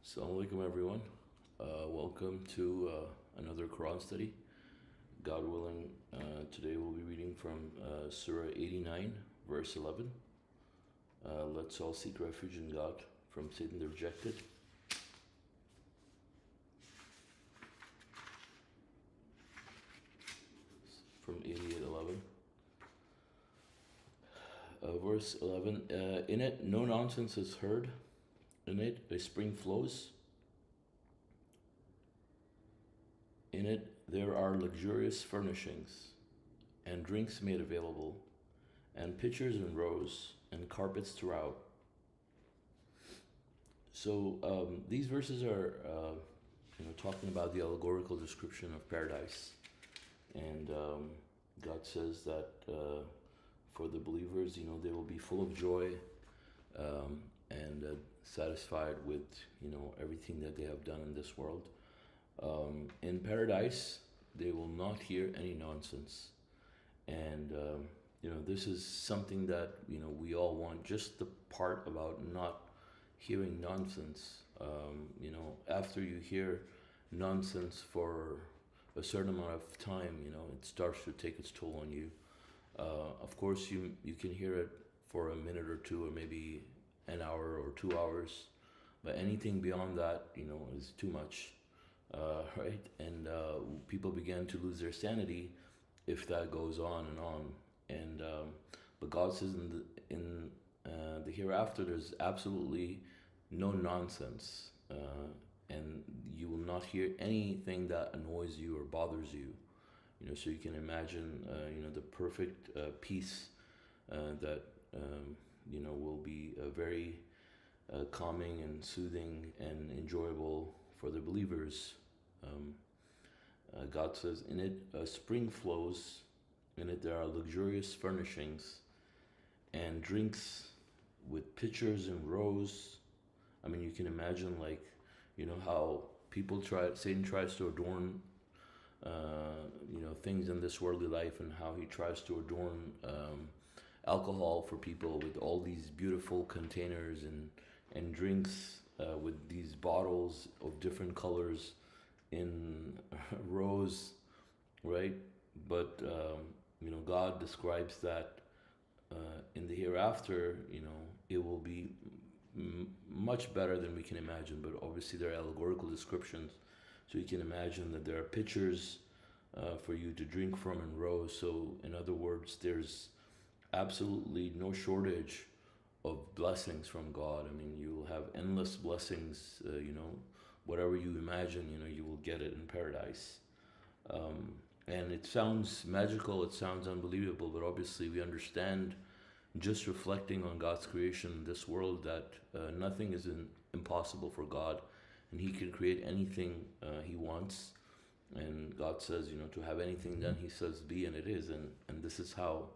Salãmun Alaykum, everyone. Welcome to another Quran study. God willing, today we'll be reading from Surah 89, verse 11. Let's all seek refuge in God from Satan the rejected. From 88:11. Verse 11. In it, no nonsense is heard. In it, a spring flows. In it, there are luxurious furnishings and drinks made available, and pictures in rows and carpets throughout. So these verses are, talking about the allegorical description of paradise, and God says that for the believers, they will be full of joy and satisfied with everything that they have done in this world. In paradise, they will not hear any nonsense, and this is something that we all want. Just the part about not hearing nonsense. After you hear nonsense for a certain amount of time, it starts to take its toll on you. Of course, you can hear it for a minute or two, or maybe an hour or 2 hours, but anything beyond that, is too much, right? And people begin to lose their sanity if that goes on and on. And but God says in the hereafter, there's absolutely no nonsense, and you will not hear anything that annoys you or bothers you. So you can imagine, the perfect peace that will be very calming and soothing and enjoyable for the believers. God says, in it a spring flows, in it there are luxurious furnishings and drinks with pitchers and rows. I mean, you can imagine, how Satan tries to adorn things in this worldly life, and how he tries to adorn alcohol for people with all these beautiful containers and drinks with these bottles of different colors in rows, right? But God describes that in the hereafter, it will be much better than we can imagine. But obviously, there are allegorical descriptions, so you can imagine that there are pitchers for you to drink from in rows. So, in other words, there's absolutely no shortage of blessings from God. I mean, you will have endless blessings. Whatever you imagine, you will get it in paradise. And it sounds magical, it sounds unbelievable, but obviously we understand, just reflecting on God's creation in this world, that nothing is impossible for God, and He can create anything He wants. And God says, to have anything done, He says be, and it is. And this is how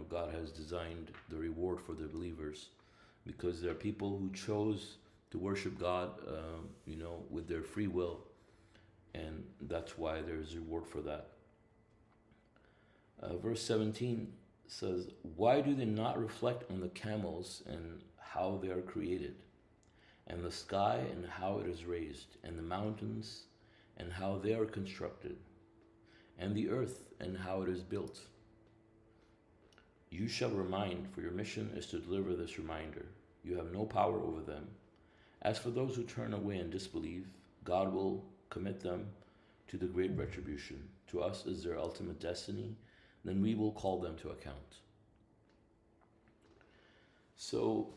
God has designed the reward for the believers, because there are people who chose to worship God, with their free will, and that's why there's reward for that. Verse 17 says, "Why do they not reflect on the camels and how they are created, and the sky and how it is raised, and the mountains and how they are constructed, and the earth and how it is built? You shall remind, for your mission is to deliver this reminder. You have no power over them. As for those who turn away and disbelieve, God will commit them to the great retribution. To us is their ultimate destiny. Then we will call them to account." So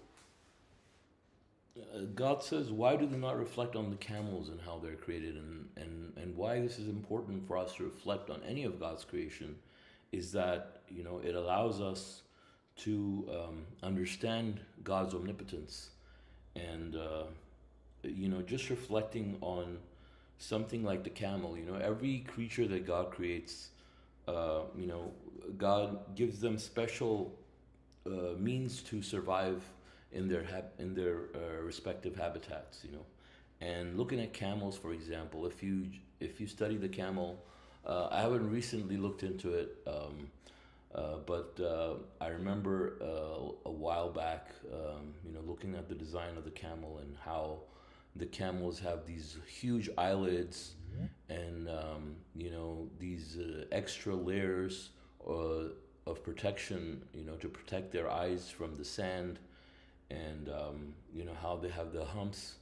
God says, why do they not reflect on the camels and how they're created? And why this is important for us to reflect on any of God's creation is that, it allows us to understand God's omnipotence. And, just reflecting on something like the camel, every creature that God creates, God gives them special means to survive in their respective habitats, And looking at camels, for example, if you study the camel, I haven't recently looked into it, but I remember a while back, looking at the design of the camel and how the camels have these huge eyelids, and these extra layers of protection, to protect their eyes from the sand, and how they have the humps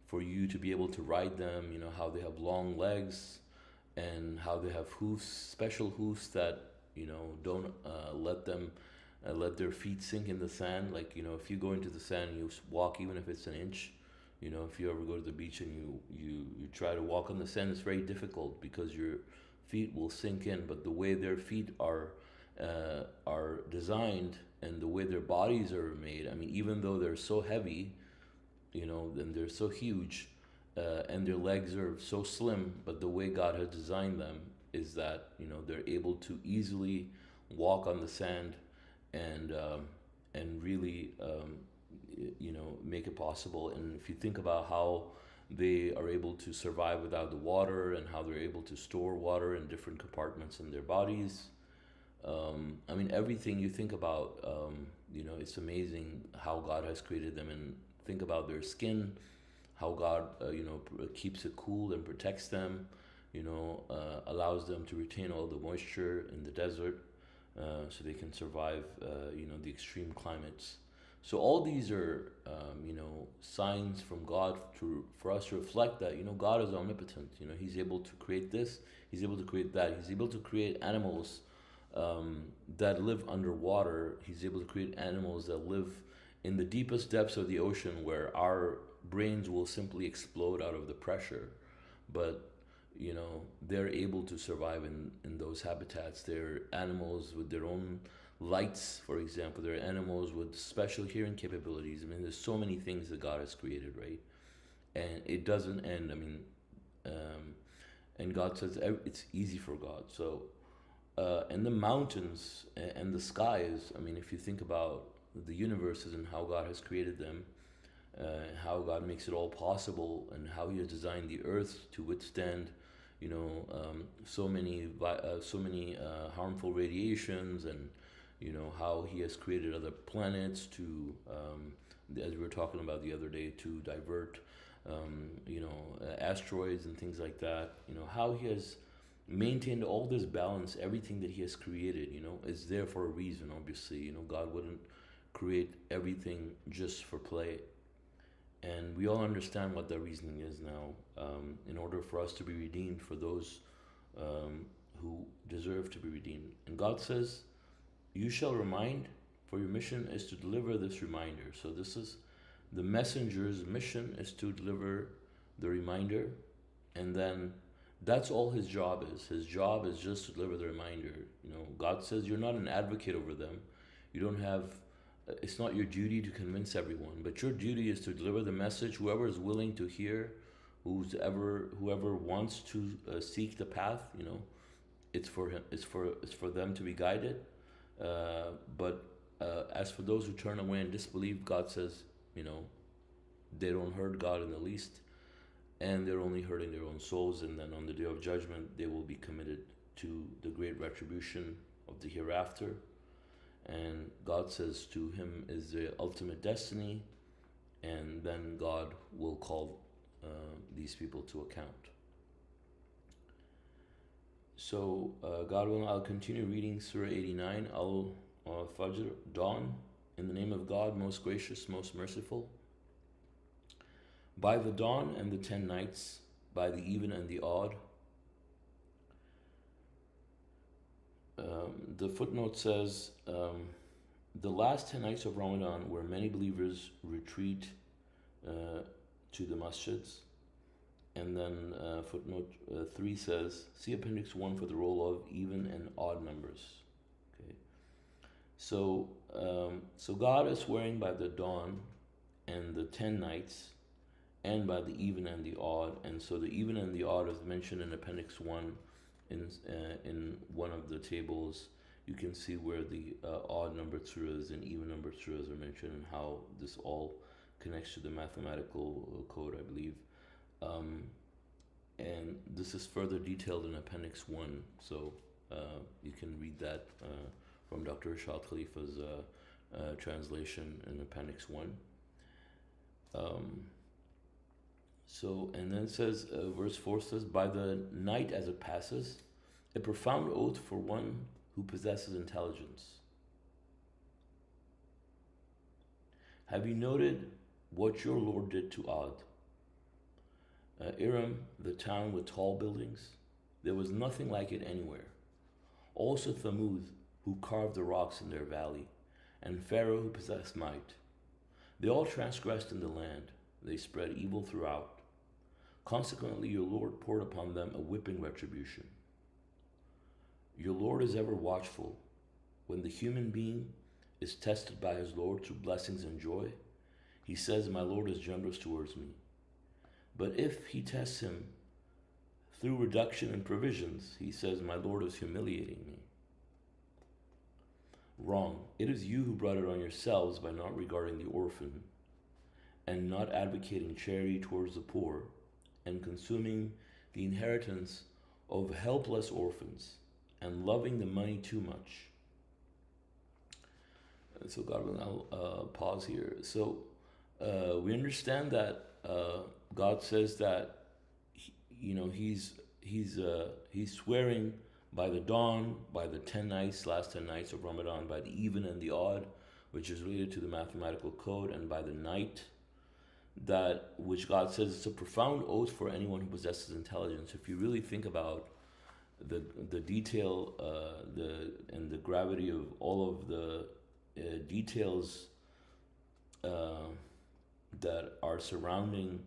for you to be able to ride them. How they have long legs, and how they have hoofs, special hoofs that don't let their feet sink in the sand. Like, if you go into the sand and you walk, even if it's an inch, if you ever go to the beach and you try to walk on the sand, it's very difficult because your feet will sink in. But the way their feet are designed, and the way their bodies are made, I mean, even though they're so heavy, and they're so huge, and their legs are so slim, but the way God has designed them is that they're able to easily walk on the sand, and really make it possible. And if you think about how they are able to survive without the water, and how they're able to store water in different compartments in their bodies, I mean, everything you think about, it's amazing how God has created them. And think about their skin, how God keeps it cool and protects them, allows them to retain all the moisture in the desert, so they can survive the extreme climates. So all these are signs from God for us to reflect that God is omnipotent. He's able to create this, He's able to create that, He's able to create animals that live underwater. He's able to create animals that live in the deepest depths of the ocean, where our brains will simply explode out of the pressure. But they're able to survive in those habitats. They're animals with their own lights, for example. They're animals with special hearing capabilities. I mean, there's so many things that God has created, right? And it doesn't end. I mean, and God says it's easy for God. So, and the mountains and the skies, I mean, if you think about the universes and how God has created them, how God makes it all possible, and how He has designed the earth to withstand so many harmful radiations, and how He has created other planets to as we were talking about the other day, to divert asteroids and things like that. How He has maintained all this balance. Everything that He has created is there for a reason. Obviously, God wouldn't create everything just for play. And we all understand what that reasoning is now. In order for us to be redeemed, for those who deserve to be redeemed. And God says, you shall remind, for your mission is to deliver this reminder. So this is the messenger's mission, is to deliver the reminder. And then that's all his job is. His job is just to deliver the reminder. God says you're not an advocate over them. You don't have, it's not your duty to convince everyone, but your duty is to deliver the message. Whoever is willing to hear, whoever wants to seek the path, it's for him. It's for them to be guided. But as for those who turn away and disbelieve, God says, they don't hurt God in the least, and they're only hurting their own souls. And then on the day of judgment, they will be committed to the great retribution of the hereafter. And God says to him is the ultimate destiny, and then God will call these people to account. So God willing, I'll continue reading Surah 89, Al-Fajr, Dawn. In the name of God, most gracious, most merciful. By the dawn and the 10 nights, by the even and the odd. The footnote says, the last 10 nights of Ramadan, where many believers retreat to the masjids. And then footnote 3 says, see appendix 1 for the role of even and odd numbers. Okay. So God is swearing by the dawn and the 10 nights, and by the even and the odd. And so the even and the odd is mentioned in appendix 1 in one of the tables. You can see where the odd numbered surahs and even numbered surahs are mentioned, and how this all connects to the mathematical code, I believe. And this is further detailed in appendix 1, so you can read that from Dr. Rashad Khalifa's translation in appendix 1. So, and then it says, verse 4 says, by the night as it passes, a profound oath for one who possesses intelligence. Have you noted what your Lord did to Ad? Iram, the town with tall buildings, there was nothing like it anywhere. Also Thamud, who carved the rocks in their valley, and Pharaoh, who possessed might. They all transgressed in the land. They spread evil throughout. Consequently, your Lord poured upon them a whipping retribution. Your Lord is ever watchful. When the human being is tested by his Lord through blessings and joy, he says, my Lord is generous towards me. But if he tests him through reduction in provisions, he says, my Lord is humiliating me. Wrong. It is you who brought it on yourselves by not regarding the orphan and not advocating charity towards the poor and consuming the inheritance of helpless orphans and loving the money too much. So God will now pause here. So we understand that God says that he's swearing by the dawn, by the 10 nights, last 10 nights of Ramadan, by the even and the odd, which is related to the mathematical code, and by the night, that which God says it's a profound oath for anyone who possesses intelligence. If you really think about the detail, and the gravity of all of the details that are surrounding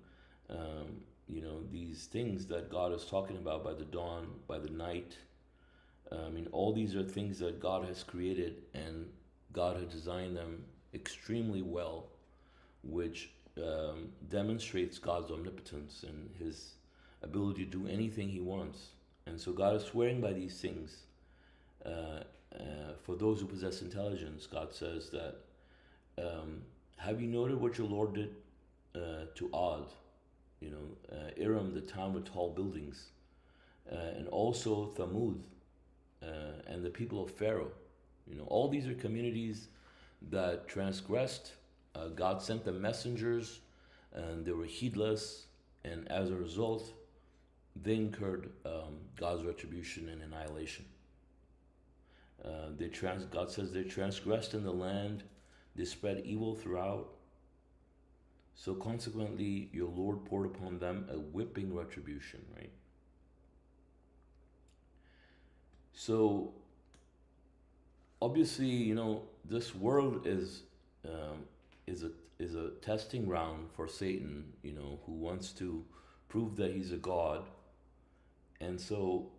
these things that God is talking about, by the dawn, by the night. All these are things that God has created, and God has designed them extremely well, which demonstrates God's omnipotence and his ability to do anything he wants. And so God is swearing by these things. For those who possess intelligence, God says that, have you noted what your Lord did to Ad? Iram, the town with tall buildings, and also Thamud, and the people of Pharaoh. All these are communities that transgressed. God sent them messengers, and they were heedless, and as a result, they incurred God's retribution and annihilation. God says they transgressed in the land, they spread evil throughout. So consequently, your Lord poured upon them a whipping retribution, right? So obviously, this world is a testing ground for Satan, who wants to prove that he's a god. And so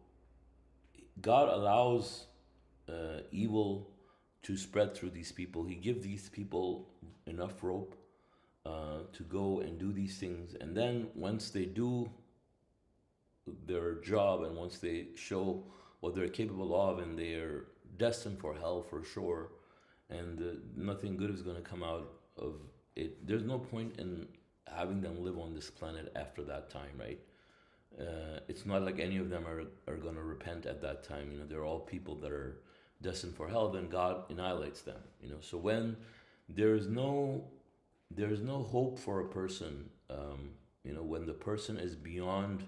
God allows evil to spread through these people. He gives these people enough rope to go and do these things. And then once they do their job, and once they show what they're capable of, and they're destined for hell for sure, and nothing good is going to come out of it. There's no point in having them live on this planet after that time, right? It's not like any of them are going to repent at that time. They're all people that are destined for hell. Then God annihilates them. So when there's no hope for a person, when the person is beyond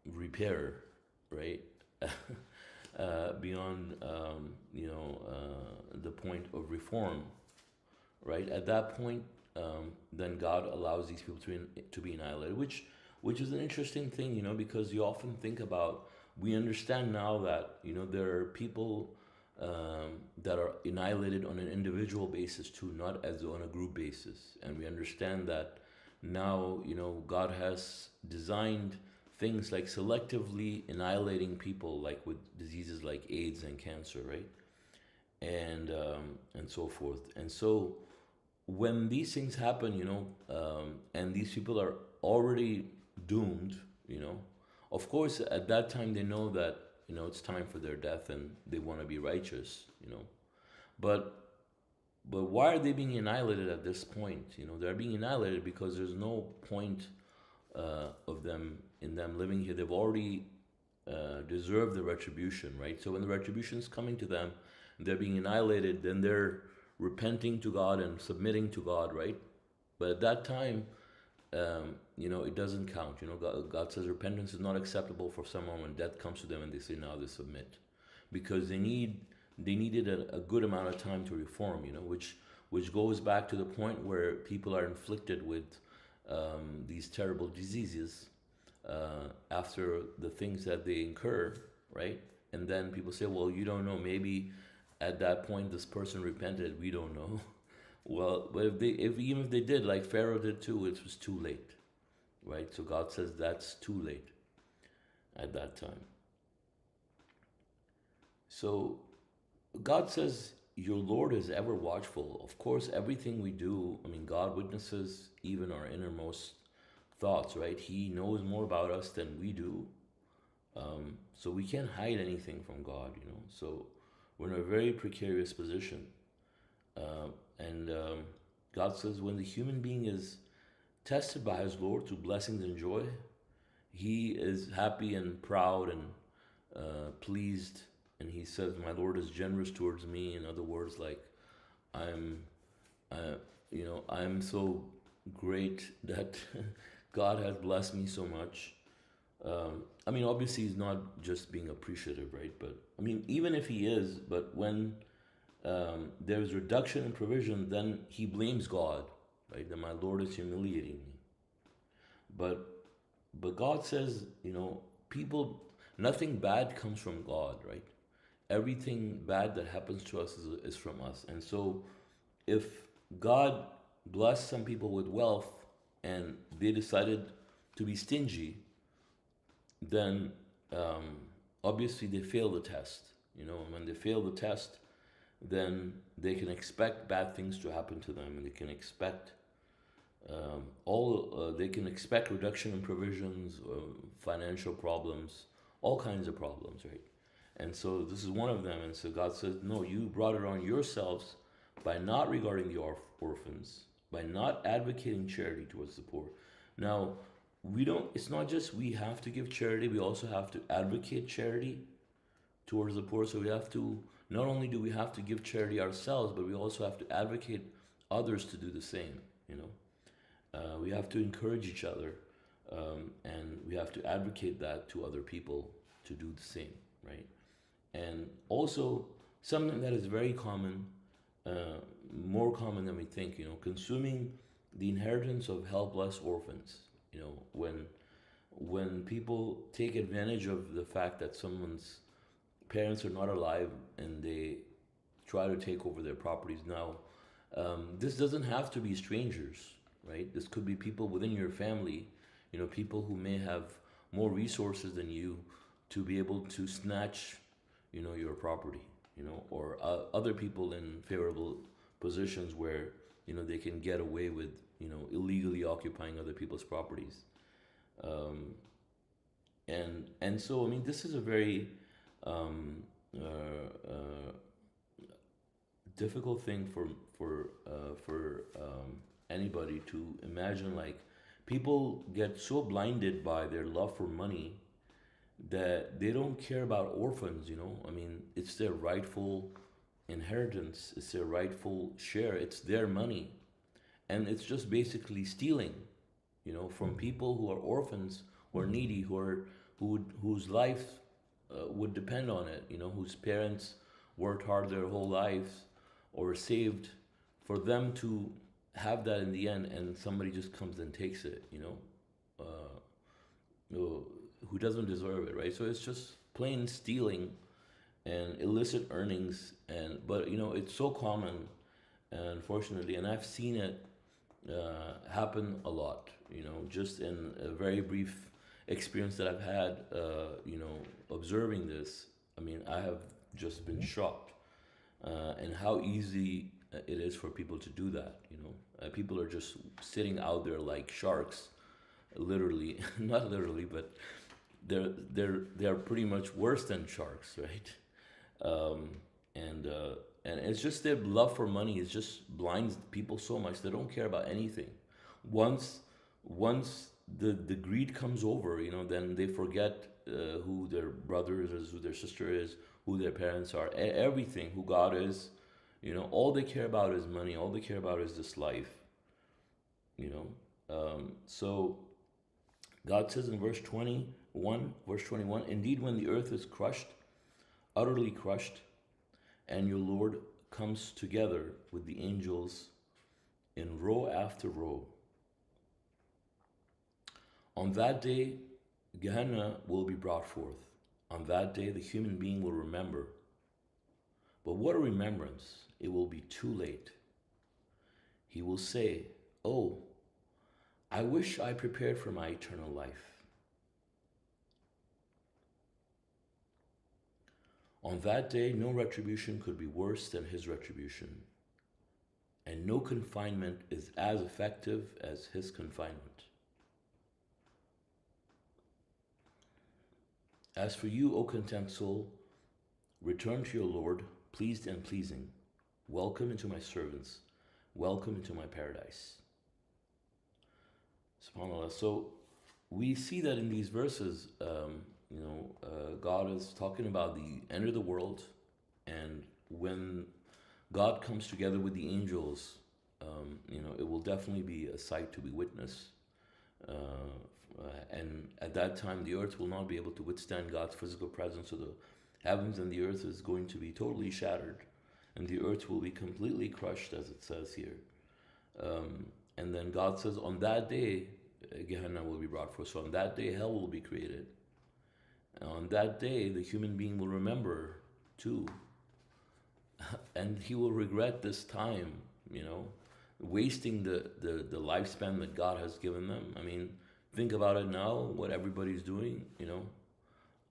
repair, right? Beyond the point of reform, right? At that point, then God allows these people to be annihilated, which is an interesting thing, because you often think about. We understand now that there are people that are annihilated on an individual basis too, not as on a group basis, and we understand that now. God has designed things like selectively annihilating people, like with diseases like AIDS and cancer, right? And so forth. And so when these things happen, and these people are already doomed, of course at that time they know that it's time for their death, and they want to be righteous, but why are they being annihilated at this point? They're being annihilated because there's no point of them living here. They've already deserved the retribution, right? So when the retribution is coming to them, they're being annihilated, then they're repenting to God and submitting to God, right? But at that time, it doesn't count. God says repentance is not acceptable for someone when death comes to them and they say now they submit, because they needed a good amount of time to reform. Which goes back to the point where people are inflicted with these terrible diseases after the things that they incur, right? And then people say, well, you don't know, maybe at that point this person repented, we don't know. Well, but even if they did, like Pharaoh did too, it was too late, right? So God says that's too late at that time. So God says your Lord is ever watchful. Of course, everything we do, God witnesses even our innermost thoughts, right? He knows more about us than we do. So we can't hide anything from God, So we're in a very precarious position. And God says when the human being is tested by his Lord to blessings and joy, he is happy and proud and pleased. And he says, my Lord is generous towards me. In other words, like, I'm so great that God has blessed me so much. Obviously he's not just being appreciative, right? But even if he is, but when there's reduction in provision, then he blames God, right? That my Lord is humiliating me. But God says, nothing bad comes from God, right? Everything bad that happens to us is from us. And so if God blessed some people with wealth and they decided to be stingy, then obviously they fail the test. When they fail the test, then they can expect bad things to happen to them, and they can expect reduction in provisions, financial problems, all kinds of problems, right? And so this is one of them. And so God says, no, you brought it on yourselves by not regarding the orphans, by not advocating charity towards the poor. Now, it's not just we have to give charity, we also have to advocate charity towards the poor. So we have to, not only do we have to give charity ourselves, but we also have to advocate others to do the same, We have to encourage each other, and we have to advocate that to other people to do the same, right? And also something that is very common, more common than we think, consuming the inheritance of helpless orphans. When people take advantage of the fact that someone's parents are not alive and they try to take over their properties. Now, this doesn't have to be strangers, right? This could be people within your family, people who may have more resources than you to be able to snatch, your property, or other people in favorable positions where, they can get away with, illegally occupying other people's properties. And so, this is a very difficult thing for anybody to imagine. Like, people get so blinded by their love for money that they don't care about orphans. It's their rightful inheritance, it's their rightful share, it's their money, and it's just basically stealing, from people who are orphans, who are needy, whose life would depend on it, whose parents worked hard their whole lives or saved for them to have that in the end, and somebody just comes and takes it, who doesn't deserve it, right? So it's just plain stealing and illicit earnings, but it's so common, unfortunately, and I've seen it happen a lot, just in a very brief experience that I've had, observing this. I have just been shocked, and how easy it is for people to do that. People are just sitting out there like sharks, literally, not literally, but they're pretty much worse than sharks, right? And it's just their love for money is just blinds people so much they don't care about anything. Once the greed comes over, then they forget who their brother is, who their sister is, who their parents are, everything, who God is. All they care about is money. All they care about is this life. So God says in verse 21, indeed, when the earth is crushed, utterly crushed, and your Lord comes together with the angels in row after row, on that day, Gehenna will be brought forth. On that day, the human being will remember. But what a remembrance! It will be too late. He will say, "Oh, I wish I prepared for my eternal life." On that day, no retribution could be worse than his retribution, and no confinement is as effective as his confinement. As for you, O content soul, return to your Lord, pleased and pleasing. Welcome into my servants. Welcome into my paradise. SubhanAllah. So we see that in these verses, God is talking about the end of the world, and when God comes together with the angels, it will definitely be a sight to be witnessed. And at that time, the earth will not be able to withstand God's physical presence. So the heavens and the earth is going to be totally shattered, and the earth will be completely crushed, as it says here. And then God says, on that day, Gehenna will be brought forth. So on that day, hell will be created. And on that day, the human being will remember too. And he will regret this time, wasting the lifespan that God has given them. I mean, think about it now, what everybody's doing,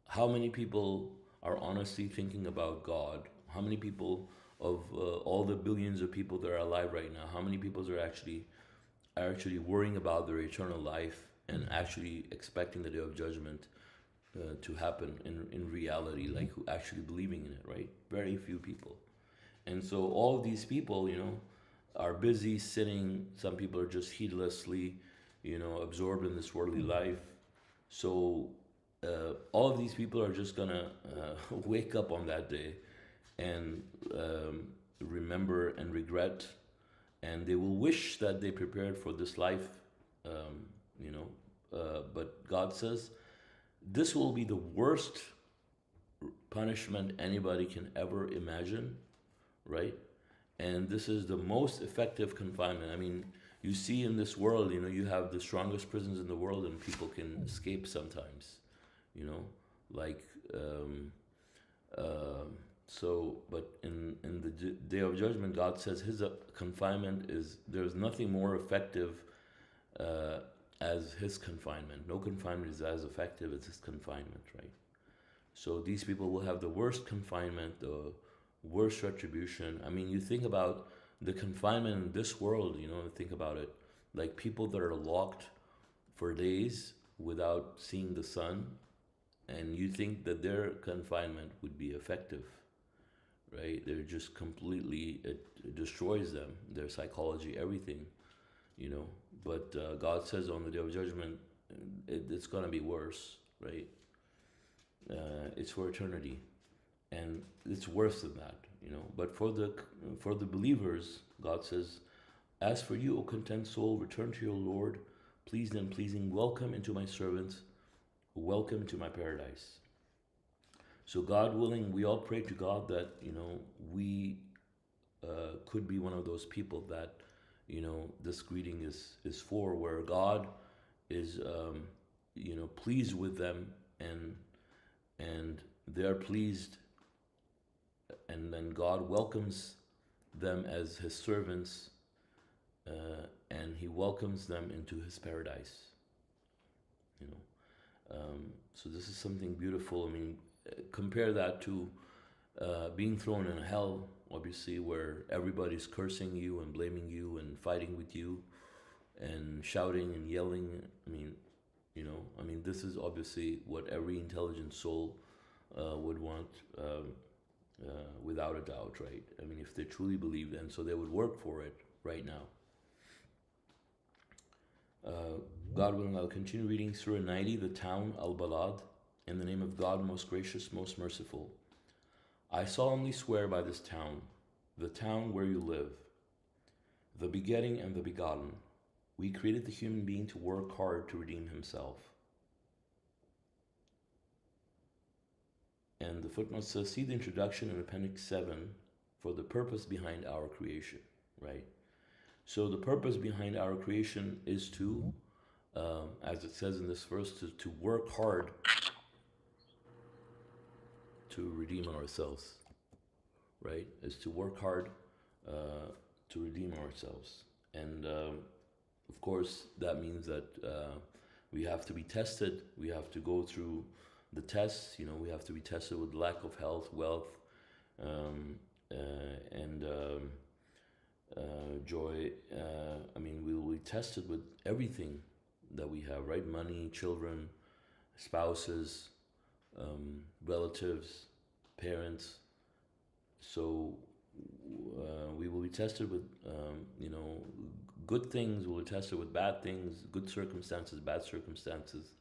How many people are honestly thinking about God? How many people of all the billions of people that are alive right now, how many people are actually worrying about their eternal life and actually expecting the day of judgment to happen in reality, like who actually believing in it, right? Very few people. And so all of these people, are busy sitting. Some people are just heedlessly, absorbed in this worldly life. So all of these people are just gonna wake up on that day and remember and regret, and they will wish that they prepared for this life, but God says this will be the worst punishment anybody can ever imagine, right? And this is the most effective confinement. I mean, you see in this world, you have the strongest prisons in the world, and people can escape sometimes, like but in the day of judgment, God says his confinement there's nothing more effective as his confinement. No confinement is as effective as his confinement, right? So these people will have the worst confinement, the worst retribution. I mean, you think about the confinement in this world, think about it, like people that are locked for days without seeing the sun, and you think that their confinement would be effective, right? They're just completely, it destroys them, their psychology, everything, But God says on the day of judgment, it's going to be worse, right? It's for eternity, and it's worse than that, But for the believers, God says, as for you, O content soul, return to your Lord, pleased and pleasing. Welcome into my servants. Welcome to my paradise. So God willing, we all pray to God that, we could be one of those people that, this greeting is for, where God is, pleased with them, and they're pleased, and then God welcomes them as his servants, and he welcomes them into his paradise, So this is something beautiful. I mean, compare that to being thrown in hell, obviously, where everybody's cursing you and blaming you and fighting with you and shouting and yelling. I mean, this is obviously what every intelligent soul would want, without a doubt, right? I mean, if they truly believed, and so they would work for it right now. God willing, I'll continue reading Surah 90, the town, Al-Balad. In the name of God, most gracious, most merciful. I solemnly swear by this town, the town where you live, the begetting and the begotten, we created the human being to work hard to redeem himself. And the footnote says, see the introduction in Appendix 7 for the purpose behind our creation, right? So the purpose behind our creation is to, as it says in this verse, to work hard to redeem ourselves, right? Is to work hard to redeem ourselves. And of course, that means that we have to be tested. We have to go through the tests. We have to be tested with lack of health, wealth, and joy. We will be tested with everything that we have, right? Money, children, spouses, relatives, parents. So we will be tested with, good things. We'll be tested with bad things, good circumstances, bad circumstances.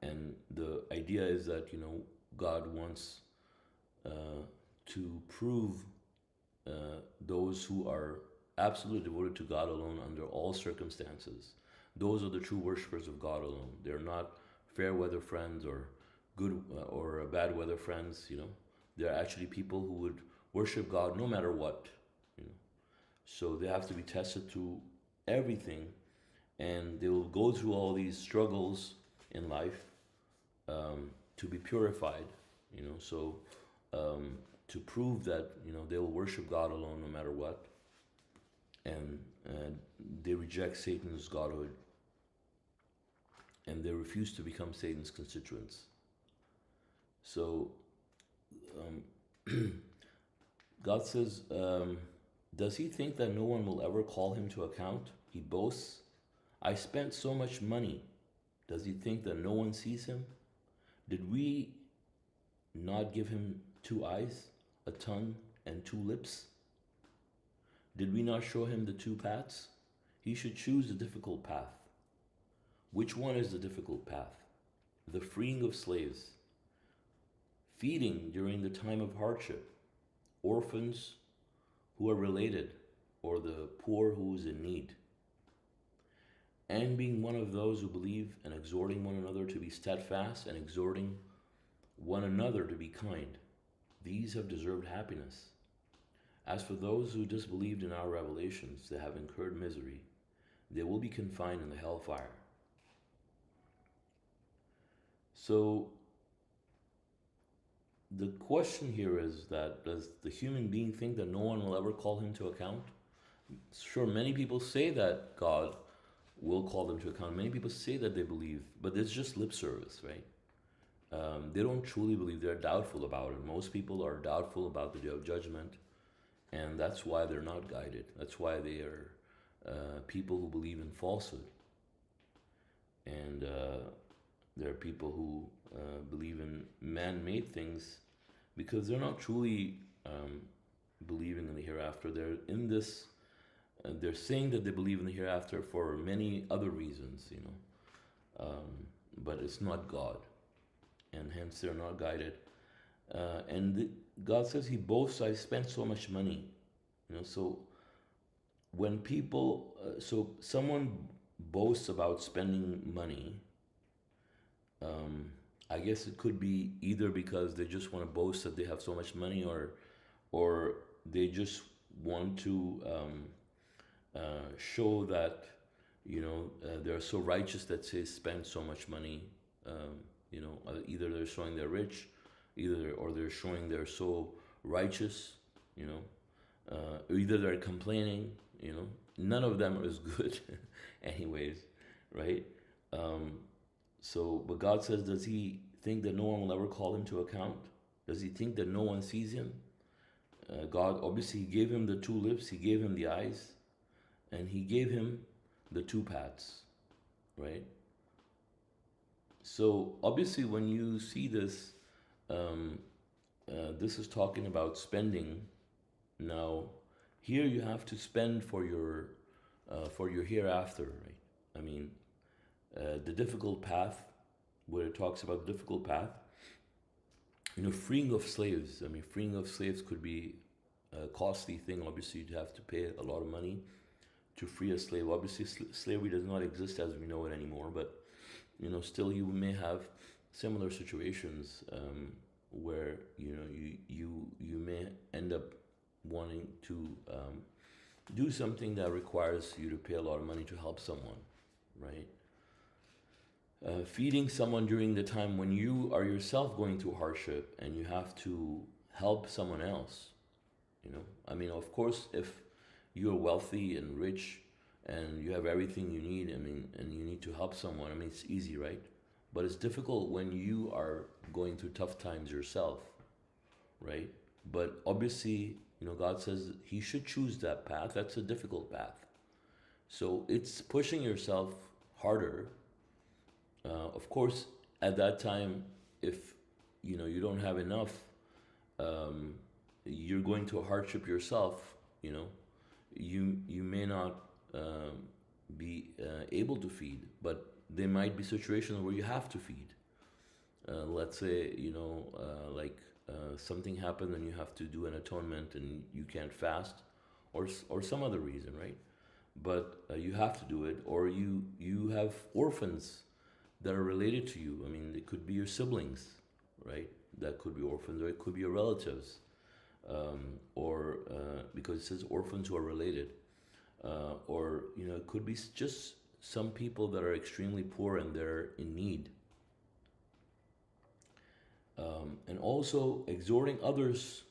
And the idea is that, God wants to prove those who are absolutely devoted to God alone under all circumstances. Those are the true worshippers of God alone. They're not fair weather friends or good or bad weather friends. They're actually people who would worship God no matter what. So they have to be tested through everything, and they will go through all these struggles in life to be purified. So to prove that they will worship God alone no matter what, and they reject Satan's godhood, and they refuse to become Satan's constituents. So God says, does he think that no one will ever call him to account? He boasts, I spent so much money. Does he think that no one sees him? Did we not give him 2 eyes, a tongue, and 2 lips? Did we not show him the 2 paths? He should choose the difficult path. Which one is the difficult path? The freeing of slaves, feeding during the time of hardship, orphans who are related, or the poor who is in need, and being one of those who believe and exhorting one another to be steadfast and exhorting one another to be kind. These have deserved happiness. As for those who disbelieved in our revelations, they have incurred misery. They will be confined in the hellfire. So the question here is that, does the human being think that no one will ever call him to account? Sure, many people say that God will call them to account. Many people say that they believe, but it's just lip service, right? They don't truly believe. They're doubtful about it. Most people are doubtful about the day of judgment, and that's why they're not guided. That's why they are people who believe in falsehood. And there are people who believe in man-made things because they're not truly believing in the hereafter. They're in this. They're saying that they believe in the hereafter for many other reasons, but it's not God, and hence they're not guided. God says He boasts, I spent so much money, So when people, so someone boasts about spending money, I guess it could be either because they just want to boast that they have so much money, or they just want to show that they're so righteous that they spend so much money. Either they're showing they're rich, or they're showing they're so righteous. Or either they're complaining. None of them is good, anyways, right? But God says, does He think that no one will ever call him to account? Does He think that no one sees him? God, obviously, He gave him the 2 lips, He gave him the eyes, and He gave him the 2 paths, right? So obviously, when you see this, this is talking about spending. Now, here you have to spend for your hereafter, right? The difficult path, where it talks about the difficult path, freeing of slaves. Freeing of slaves could be a costly thing. Obviously, you'd have to pay a lot of money to free a slave. Obviously, slavery does not exist as we know it anymore, but still you may have similar situations where you may end up wanting to do something that requires you to pay a lot of money to help someone, right? Feeding someone during the time when you are yourself going through hardship and you have to help someone else. I mean, of course, if you're wealthy and rich and you have everything you need, and you need to help someone, it's easy, right? But it's difficult when you are going through tough times yourself, right? But obviously, God says he should choose that path. That's a difficult path. So it's pushing yourself harder. Of course, at that time, if you don't have enough, you're going to a hardship yourself. You may not be able to feed, but there might be situations where you have to feed. Let's say something happened and you have to do an atonement and you can't fast, or some other reason, right? But you have to do it, or you have orphans that are related to you. It could be your siblings, right? That could be orphans, or it could be your relatives, or because it says orphans who are related, or it could be just some people that are extremely poor and they're in need. And also exhorting others,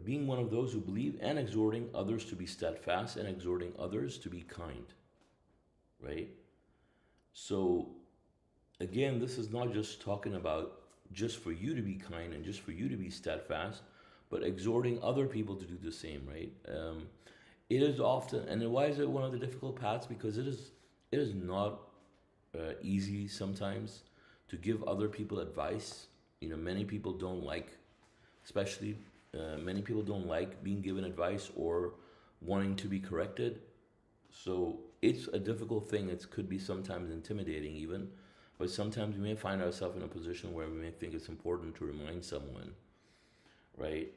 being one of those who believe, and exhorting others to be steadfast, and exhorting others to be kind, right? So again, this is not just talking about just for you to be kind and just for you to be steadfast, but exhorting other people to do the same, right? It is often, and why is it one of the difficult paths? Because it is not easy sometimes to give other people advice. Many people don't like, especially many people don't like being given advice or wanting to be corrected. So it's a difficult thing. It could be sometimes intimidating even, but sometimes we may find ourselves in a position where we may think it's important to remind someone, right?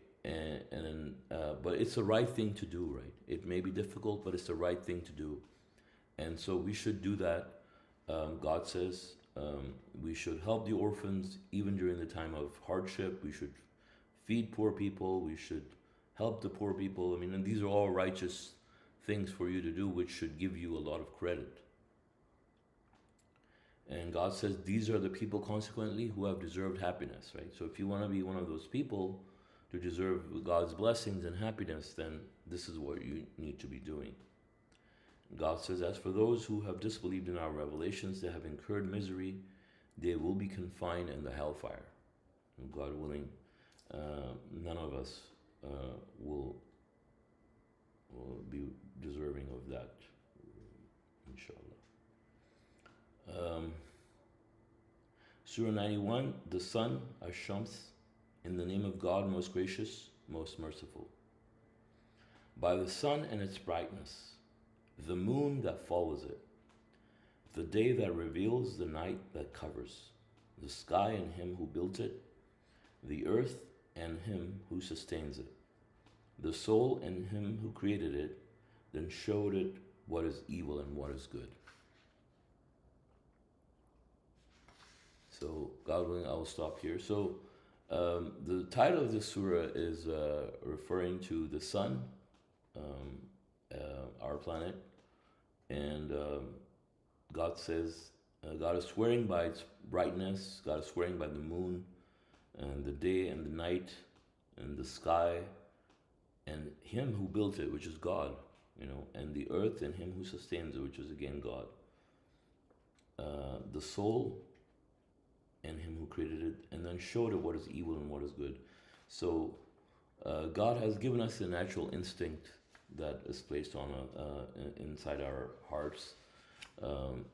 But it's the right thing to do, right? It may be difficult, but it's the right thing to do. And so we should do that. God says we should help the orphans even during the time of hardship. We should feed poor people. We should help the poor people. And these are all righteous things for you to do, which should give you a lot of credit. And God says these are the people, consequently, who have deserved happiness, right? So if you want to be one of those people to deserve God's blessings and happiness, then this is what you need to be doing. God says, as for those who have disbelieved in our revelations, they have incurred misery. They will be confined in the hellfire. And God willing, none of us will be deserving of that, inshallah. Surah 91, the sun, Ash-Shams, in the name of God, most gracious, most merciful. By the sun and its brightness, the moon that follows it, the day that reveals, the night that covers, the sky and him who built it, the earth and him who sustains it, the soul and him who created it, then showed it what is evil and what is good. So, God willing, I will stop here. So, the title of this surah is referring to the sun, our planet, and God says, God is swearing by its brightness, God is swearing by the moon, and the day and the night, and the sky, and him who built it, which is God, and the earth and him who sustains it, which is again God. The soul and him who created it, and then showed it what is evil and what is good. So God has given us a natural instinct that is placed on inside our hearts,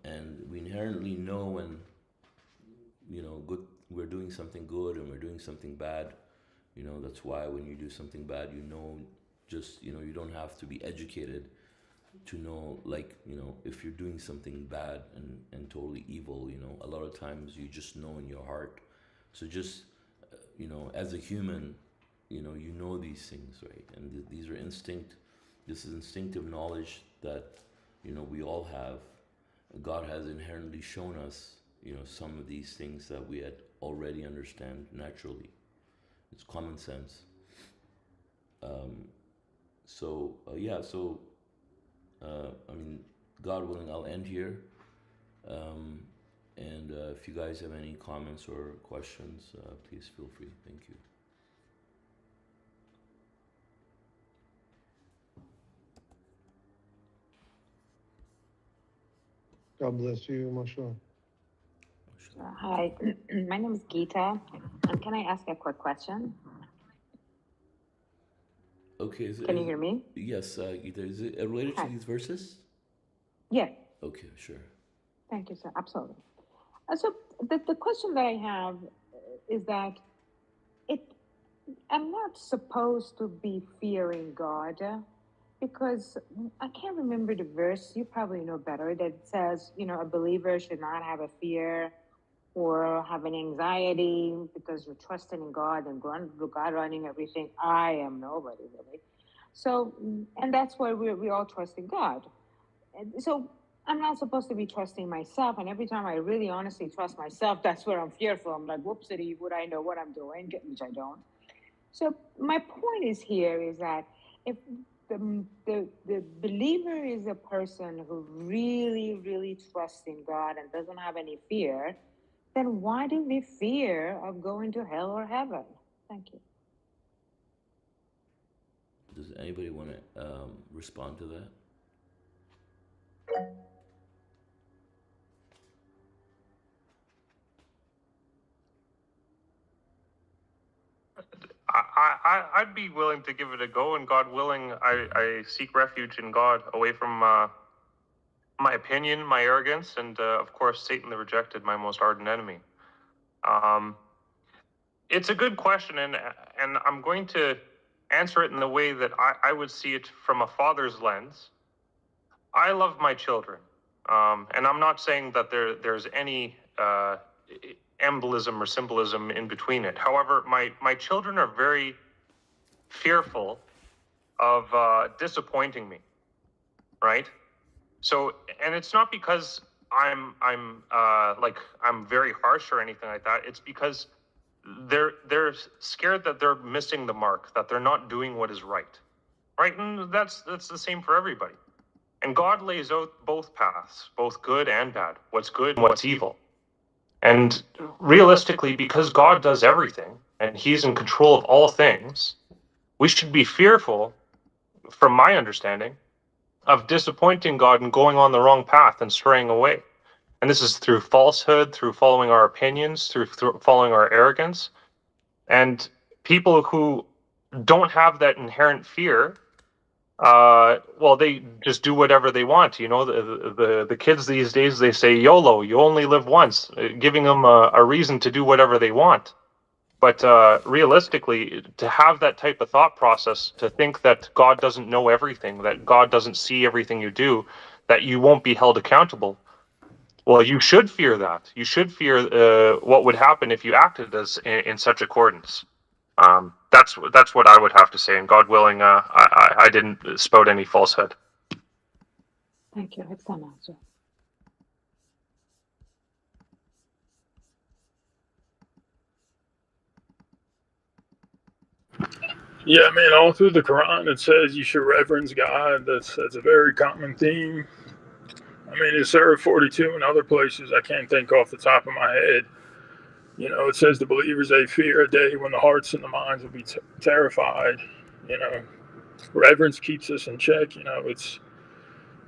and we inherently know when we're doing something good and we're doing something bad. That's why when you do something bad, you don't have to be educated to know, if you're doing something bad and totally evil. A lot of times you just know in your heart. So just as a human, you know these things, right? And these are instinct, this is instinctive knowledge that we all have. God has inherently shown us some of these things that we had already understand naturally. It's common sense. I mean, God willing, I'll end here. Um, and if you guys have any comments or questions, please feel free. Thank you. God bless you, mashallah. Hi, my name is Geeta, and can I ask a quick question? Okay, Can you hear me? yes, Gita, is it related to Hi. these verses? Yeah, Okay, sure. thank you, sir. Absolutely. So the question that I have is that it I'm not supposed to be fearing God because I can't remember the verse. You probably know better that says, a believer should not have a fear or have an anxiety because you're trusting in God and God running everything. I am nobody really. So, and that's why we all trust in God. And so I'm not supposed to be trusting myself. And every time I really honestly trust myself, that's where I'm fearful. I'm like, whoopsie, would I know what I'm doing? Which I don't. So my point is here is that if the believer is a person who really, really trusts in God and doesn't have any fear, then why do we fear of going to hell or heaven? Thank you. Does anybody want to respond to that? I'd be willing to give it a go, and God willing, I seek refuge in God away from my opinion, my arrogance, and of course, Satan the rejected, my most ardent enemy. Um, it's a good question, and I'm going to answer it in the way that I would see it from a father's lens. I love my children, and I'm not saying that there's any embolism or symbolism in between it. However, my children are very fearful of disappointing me, right? So, and it's not because I'm very harsh or anything like that. It's because they're scared that they're missing the mark, that they're not doing what is right, right? And that's the same for everybody. And God lays out both paths, both good and bad, what's good and what's evil. And realistically, because God does everything and He's in control of all things, we should be fearful, from my understanding, of disappointing God and going on the wrong path and straying away. And this is through falsehood, through following our opinions, through following our arrogance. And people who don't have that inherent fear, well, they just do whatever they want. The kids these days, they say YOLO, you only live once, giving them a reason to do whatever they want. But realistically, to have that type of thought process, to think that God doesn't know everything, that God doesn't see everything you do, that you won't be held accountable, well, you should fear that. You should fear what would happen if you acted as in such accordance. That's what I would have to say. And God willing, I didn't spout any falsehood. Thank you. It's done answer. Yeah, I mean, all through the Quran it says you should reverence God. That's a very common theme. I mean, in Surah 42 and other places, I can't think off the top of my head. It says the believers they fear a day when the hearts and the minds will be terrified. You know, reverence keeps us in check.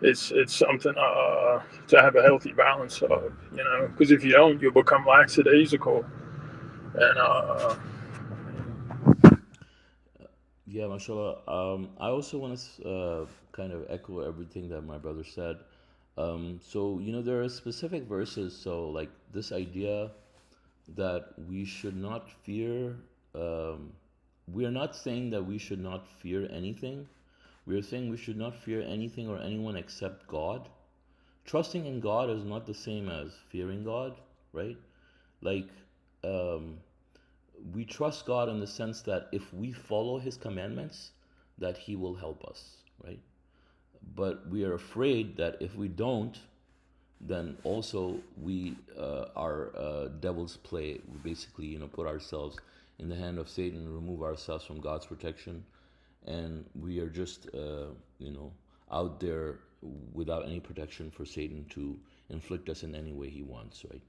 It's something to have a healthy balance of. Because if you don't, you'll become lackadaisical. And Yeah, mashallah. I also want to kind of echo everything that my brother said. So, there are specific verses. So, like this idea that we should not fear, um, we are not saying that we should not fear anything. We are saying we should not fear anything or anyone except God. Trusting in God is not the same as fearing God, right? Like, um, we trust God in the sense that if we follow His commandments, that He will help us, right? But we are afraid that if we don't, then also we are devil's play. We basically, put ourselves in the hand of Satan and remove ourselves from God's protection, and we are just, out there without any protection for Satan to inflict us in any way he wants, right?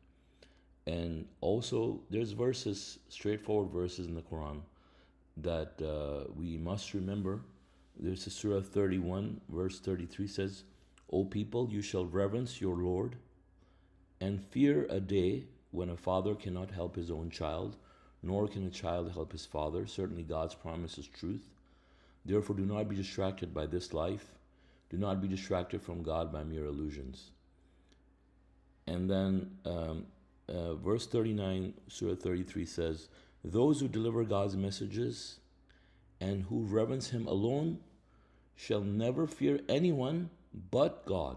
And also, there's verses, straightforward verses in the Quran that we must remember. There's a Surah 31, verse 33 says, O people, you shall reverence your Lord and fear a day when a father cannot help his own child, nor can a child help his father. Certainly God's promise is truth. Therefore, do not be distracted by this life. Do not be distracted from God by mere illusions. And then verse 39, Surah 33 says, those who deliver God's messages and who reverence Him alone shall never fear anyone but God.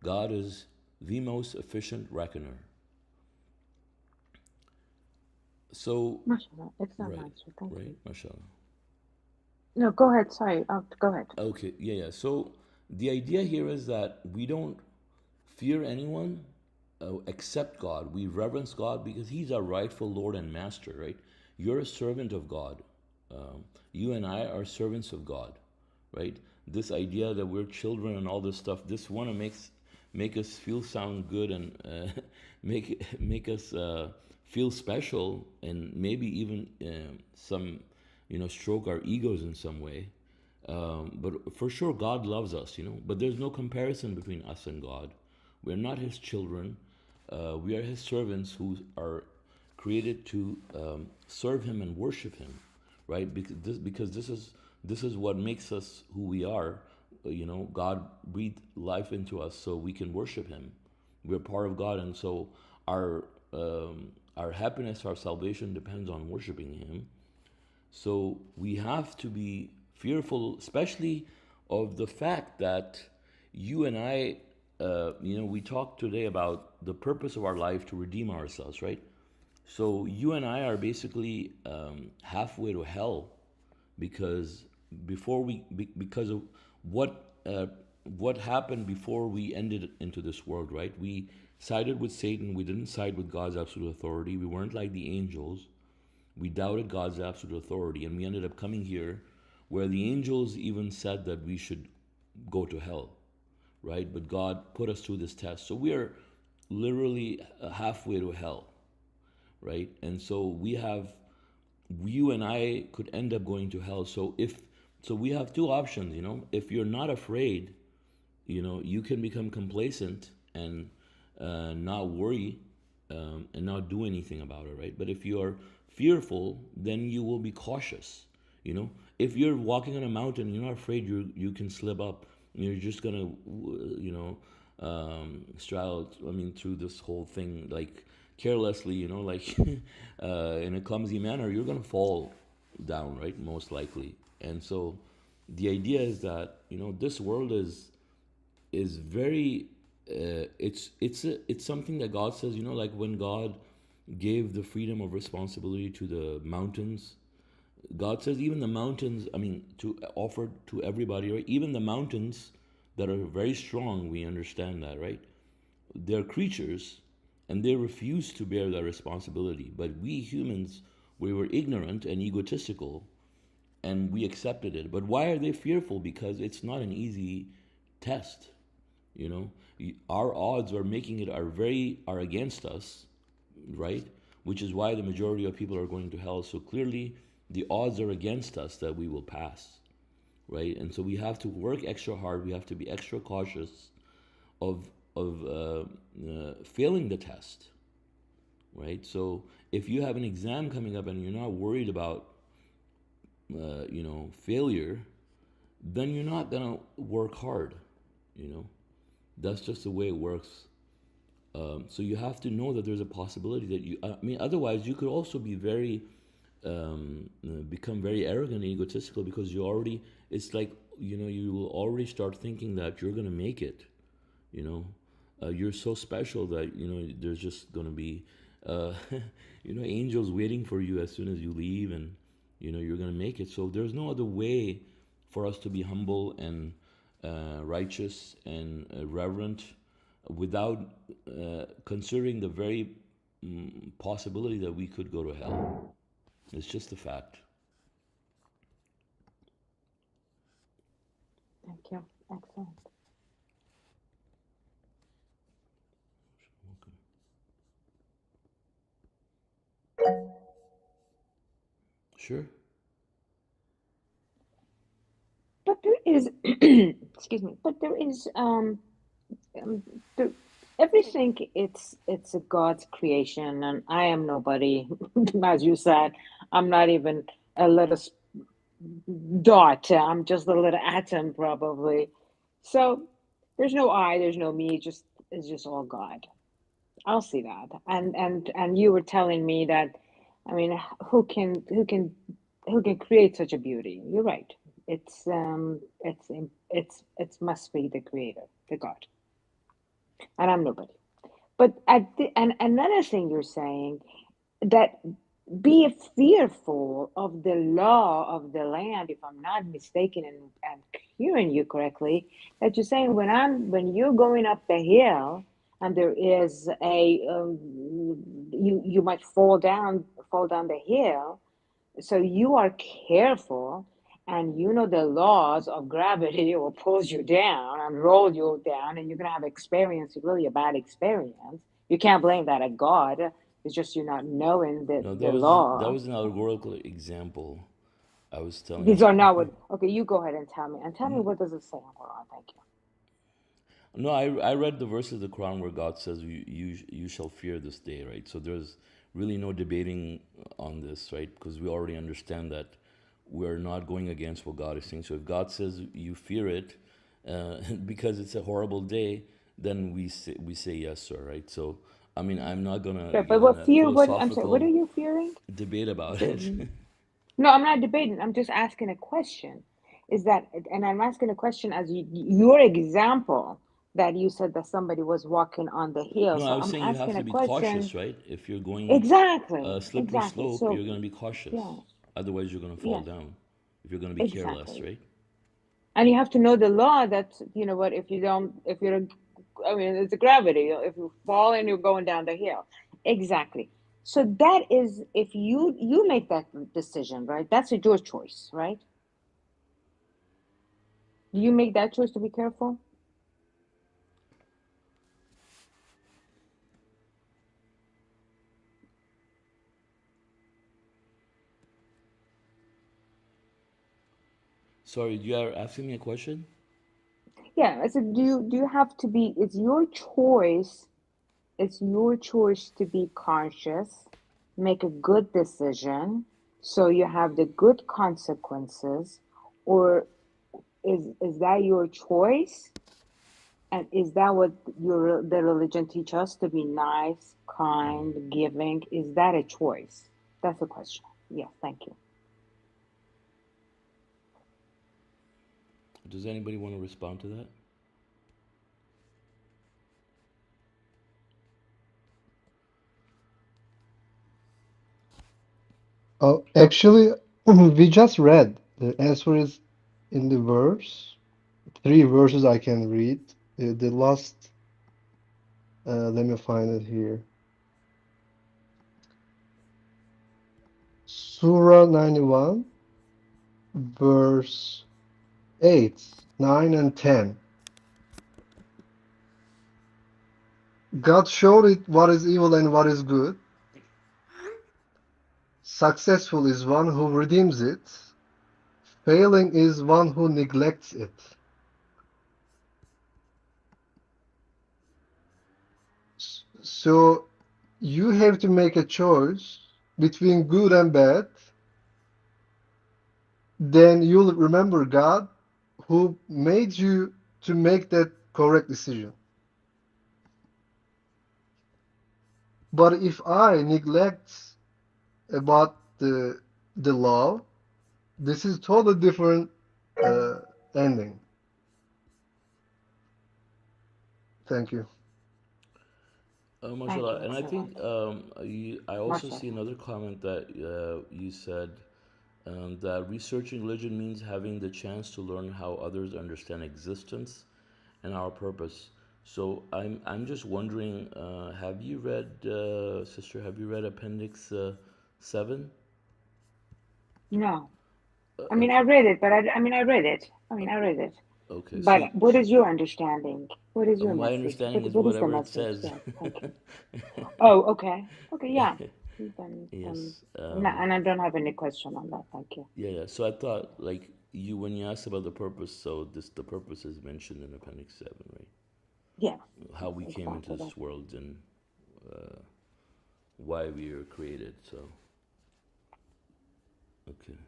God is the most efficient reckoner. So, MashaAllah. Excellent right, answer. Thank right, you. mashallah. No, go ahead. Sorry. Go ahead. Okay, yeah. So the idea here is that we don't fear anyone except God. We reverence God because He's our rightful Lord and Master, right? You're a servant of God. You and I are servants of God, right? This idea that we're children and all this stuff, this want to make us feel sound good and make us feel special, and maybe even some stroke our egos in some way. But for sure, God loves us, But there's no comparison between us and God. We're not His children. We are His servants who are created to serve Him and worship Him, right? Because this is what makes us who we are. God breathed life into us so we can worship Him. We're part of God, and so our happiness, our salvation depends on worshiping Him. So we have to be fearful, especially of the fact that you and I, we talked today about the purpose of our life to redeem ourselves, right? So you and I are basically halfway to hell because because of what happened before we ended into this world, right? We sided with Satan. We didn't side with God's absolute authority. We weren't like the angels. We doubted God's absolute authority, and we ended up coming here where the angels even said that we should go to hell, right? But God put us through this test. So we are literally halfway to hell, right? And so you and I could end up going to hell. So we have two options, If you're not afraid, you can become complacent and not worry and not do anything about it, right? But if you are fearful, then you will be cautious. If you're walking on a mountain, you're not afraid you can slip up. You're just gonna, straddle. Through this whole thing like carelessly, like in a clumsy manner. You're gonna fall down, right? Most likely. And so, the idea is that this world is very. It's something that God says. Like when God gave the freedom of responsibility to the mountains. God says even the mountains, to offer to everybody, right? Even the mountains that are very strong, we understand that, right? They're creatures and they refuse to bear that responsibility. But we humans, we were ignorant and egotistical and we accepted it. But why are they fearful? Because it's not an easy test. Our odds are against us, right? Which is why the majority of people are going to hell. So clearly the odds are against us that we will pass, right? And so we have to work extra hard. We have to be extra cautious of failing the test, right? So if you have an exam coming up and you're not worried about failure, then you're not gonna work hard. That's just the way it works. So you have to know that there's a possibility that otherwise you could also be become very arrogant and egotistical because it's like, you will already start thinking that you're going to make it, you're so special that, there's just going to be, angels waiting for you as soon as you leave and, you're going to make it. So there's no other way for us to be humble and righteous and reverent without considering the very possibility that we could go to hell. It's just a fact. Thank you. Excellent. Sure. But there is, excuse me. But there is, there, everything. It's a God's creation, and I am nobody. As you said, I'm not even a little dot. I'm just a little atom, probably. So there's no I. There's no me. It's just all God. I'll see that. And you were telling me that, I mean, who can create such a beauty? You're right. It must be the creator, the God, and I'm nobody. But and another thing you're saying, that be fearful of the law of the land, if I'm not mistaken and hearing you correctly, that you're saying when you're going up the hill and there is a you might fall down the hill, so you are careful, and you know the laws of gravity will pull you down and roll you down, and you're gonna have experience really a bad experience. You can't blame that at God. It's just you're not knowing No, the that law. was an allegorical example. I was telling These you. are not what. Okay, you go ahead and tell me. And tell me, what does it say in Quran? Thank you. No, I read the verse of the Quran where God says you shall fear this day, right? So there's really no debating on this, right? Because we already understand that we're not going against what God is saying. So if God says you fear it because it's a horrible day, then we say yes, sir, right? So I mean, I'm not gonna But get in what a fear? What I'm sorry. What are philosophical you fearing? debate about it. No, I'm not debating. I'm just asking a question. Is that, and I'm asking a question as your example that you said that somebody was walking on the hill. No, So I was I'm saying you have asking to a be question. cautious, right? If you're going a Exactly, slippery exactly. slope, So you're gonna be cautious. yeah, Otherwise, you're gonna fall yeah, down. If you're gonna be careless, exactly. right? And you have to know the law that, you know what, if you don't, if you're, I mean, it's gravity. If you fall and you're going down the hill. Exactly. So that is, if you make that decision, right? That's your choice, right? Do you make that choice to be careful? Sorry, you are asking me a question? Yeah, I said, do you have to be, it's your choice to be conscious, make a good decision, so you have the good consequences, or is that your choice? And is that what the religion teach us, to be nice, kind, giving? Is that a choice? That's the question. Yes, thank you. Does anybody want to respond to that? Oh, actually, we just read. The answer is in the verse. Three verses I can read. The last, let me find it here. Surah 91, verse 8, 9, and 10. God showed it what is evil and what is good. Successful is one who redeems it. Failing is one who neglects it. So you have to make a choice between good and bad. Then you'll remember God who made you to make that correct decision. But if I neglect about the law, this is totally different ending. Thank you. Thank Mashallah. you. And I think Excellent. I also see Mashallah. another comment that you said that researching religion means having the chance to learn how others understand existence and our purpose. So I'm just wondering, have you read, sister? Have you read Appendix 7? No. I mean, I Okay, read it, but I mean, I read it. I mean, I read it. okay. But what is your understanding? What is your My message? understanding is What is the whatever it message? says. Yes, thank you. Oh, okay. Okay, yeah. Then, Yes. no, and I don't have any question on that. Thank you. Yeah, yeah. So I thought, like, you when you asked about the purpose, so the purpose is mentioned in Appendix 7, right? Yes, How yes, we came into exactly that. this world and uh, why we are created. So, okay.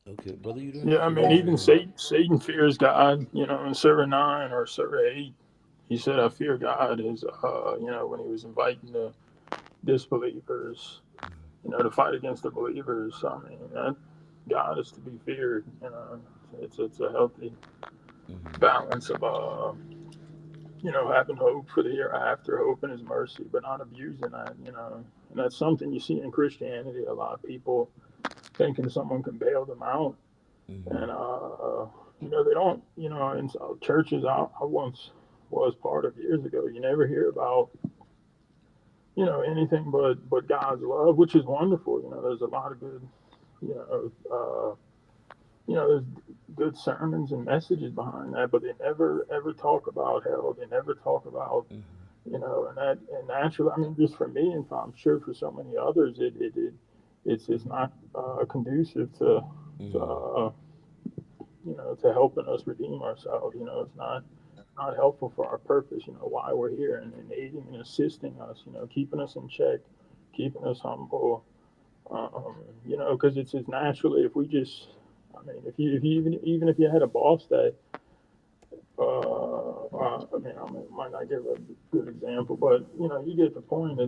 Okay, brother, you don't Yeah, have I to mean, raise your even hand. Satan fears God. You know, in Surah 9 or Surah 8, he said, "I fear God." Is you know, when he was inviting the disbelievers, you know, to fight against the believers. I mean, that God is to be feared. You know, it's a healthy balance of you know, having hope for the hereafter, hope in His mercy, but not abusing that. You know, and that's something you see in Christianity. A lot of people thinking someone can bail them out, and you know, they don't. You know, in churches I once was part of years ago, you never hear about, you know, anything but God's love, which is wonderful. You know, there's a lot of good, you know, you know, there's good sermons and messages behind that, but they never ever talk about hell. They never talk about, you know, and that, and naturally, I mean, just for me, and I'm sure for so many others, it's not conducive to you know, to helping us redeem ourselves. You know, it's not helpful for our purpose. You know, why we're here, and aiding and assisting us. You know, keeping us in check, keeping us humble. You know, because it's naturally, if we just, I mean, if you even if you had a boss that, I mean, might not give a good example, but you know, you get the point.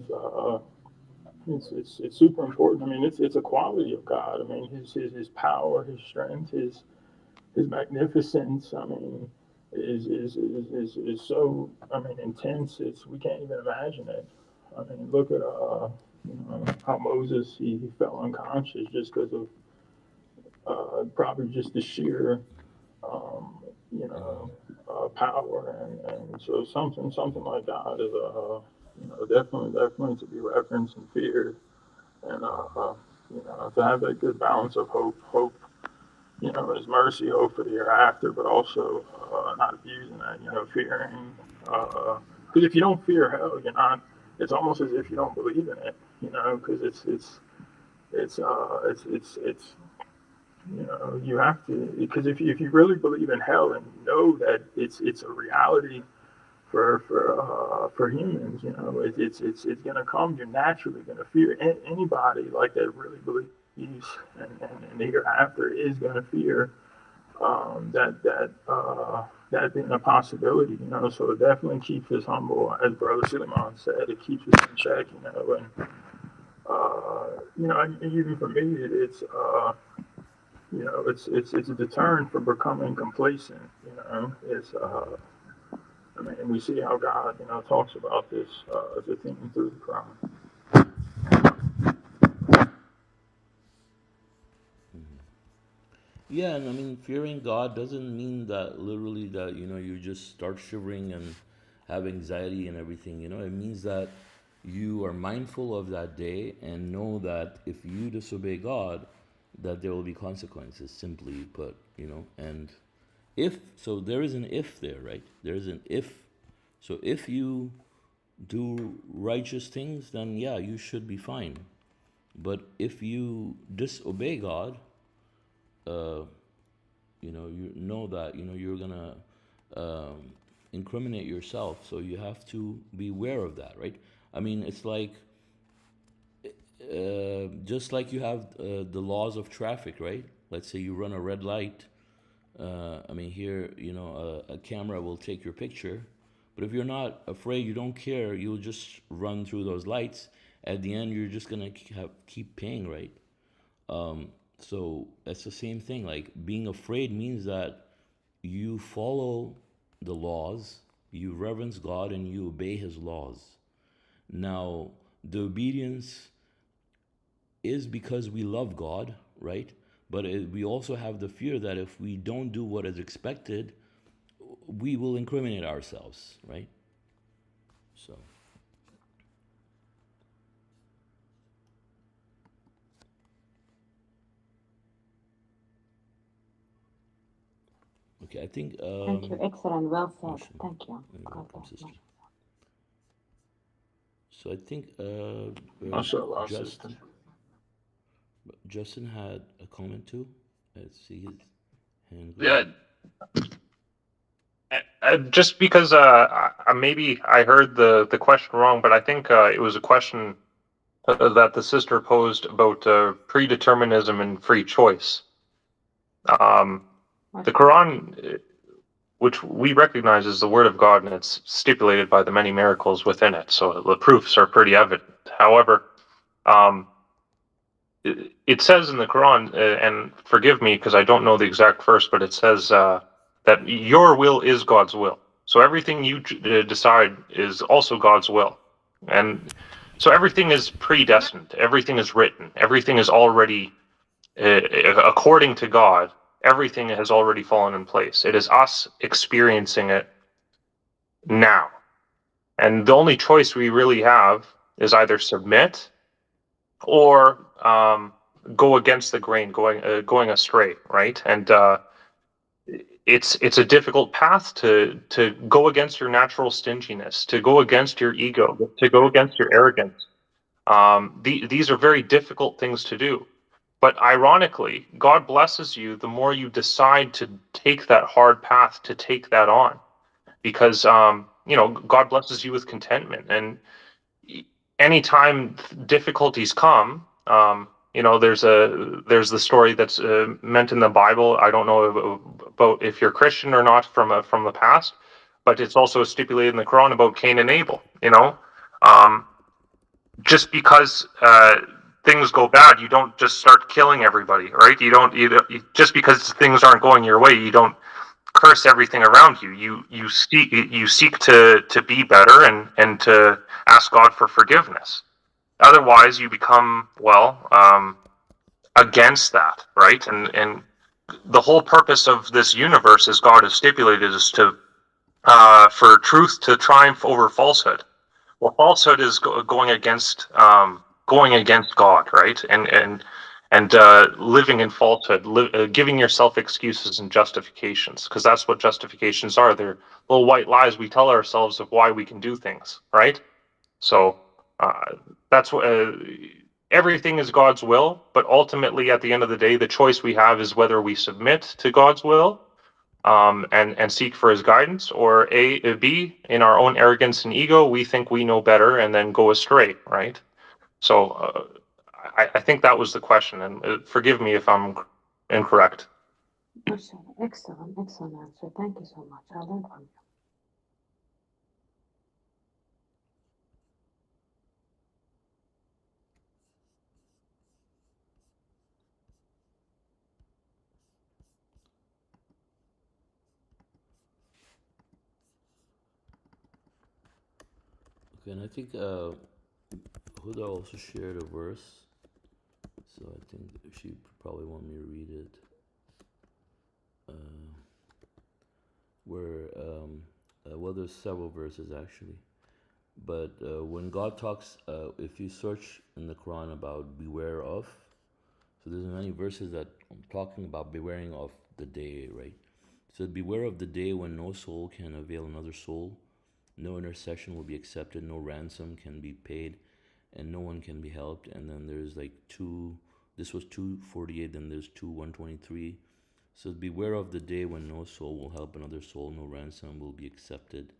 It's super important. I mean, it's a quality of God. I mean, his power, his strength, his magnificence. I mean, is so, I mean, intense. It's, we can't even imagine it. I mean, look at you know, how Moses, he fell unconscious just because of probably just the sheer you know, power, and so something like that is you know, definitely to be reverenced and feared, and you know, to have that good balance of hope, you know, His mercy, hope for the hereafter, but also not abusing that, you know, fearing. Because if you don't fear hell, you're not. It's almost as if you don't believe in it, you know, because it's you know, you have to, because if you really believe in hell and you know that it's a reality for humans, you know, it's gonna come. You're naturally gonna fear anybody like that really believes, and the hereafter is gonna fear that being a possibility, you know. So it definitely keeps us humble, as Brother Suleman said. It keeps us in check, you know, and you know, and even for me, it's you know, it's a deterrent from becoming complacent. You know, it's I mean, we see how God, you know, talks about this as a theme through the Quran. Yeah, and I mean, fearing God doesn't mean that literally that, you just start shivering and have anxiety and everything. It means that you are mindful of that day and know that if you disobey God, that there will be consequences, simply put, and if, so there is an if there, right? There is an if. So if you do righteous things, then yeah, you should be fine. But if you disobey God, uh, you know that you're gonna incriminate yourself, so you have to be aware of that, right? I mean, it's like just like you have the laws of traffic, right? Let's say you run a red light. I mean, here, a camera will take your picture, But if you're not afraid, you don't care, you'll just run through those lights. At the end, you're just gonna keep paying, right? So that's the same thing. Like, being afraid means that you follow the laws, you reverence God, and you obey His laws. Now, the obedience is because we love God, right? But we also have the fear that if we don't do what is expected, we will incriminate ourselves, right? So, okay, I think. Thank you. Excellent. Well said. Awesome. Thank you. You're God welcome, bless. sister. So I think MashaAllah, sister. Justin had a comment too. Let's see his hand go Yeah, up. just because maybe I heard the question wrong, but I think it was a question that the sister posed about predeterminism and free choice. The Quran, which we recognize as the Word of God, and it's stipulated by the many miracles within it, so the proofs are pretty evident. However, it says in the Quran, and forgive me because I don't know the exact verse, but it says that your will is God's will. So everything you decide is also God's will. And so everything is predestined, everything is written, everything is already, according to God, everything has already fallen in place. It is us experiencing it now. And the only choice we really have is either submit or go against the grain, going astray, right? And it's a difficult path to go against your natural stinginess, to go against your ego, to go against your arrogance. These are very difficult things to do. But ironically, God blesses you the more you decide to take that hard path, to take that on, because God blesses you with contentment. And anytime difficulties come, there's the story that's meant in the Bible. I don't know about if you're Christian or not from the past, but it's also stipulated in the Quran about Cain and Abel. Just because things go bad, you don't just start killing everybody, right? Just because things aren't going your way, you don't curse everything around you. You seek to be better and to ask God for forgiveness. Otherwise, you become against that, right? And the whole purpose of this universe, as God has stipulated, is to for truth to triumph over falsehood. Well, falsehood is going against God, right? And living in falsehood, giving yourself excuses and justifications, because that's what justifications are. They're little white lies we tell ourselves of why we can do things, right? So that's what everything is God's will, but ultimately, at the end of the day, the choice we have is whether we submit to God's will and seek for His guidance, or B, in our own arrogance and ego, we think we know better and then go astray, right? So I think that was the question, and forgive me if I'm incorrect. Excellent answer. Thank you so much. I learned from you. Okay, and I think Huda also shared a verse, so I think she probably want me to read it. Well, there's several verses actually, but when God talks, if you search in the Quran about beware of, so there's many verses that I'm talking about bewaring of the day, right? So beware of the day when no soul can avail another soul, no intercession will be accepted, no ransom can be paid, and no one can be helped. And then there's like this was 248, then there's 123. So beware of the day when no soul will help another soul, no ransom will be accepted,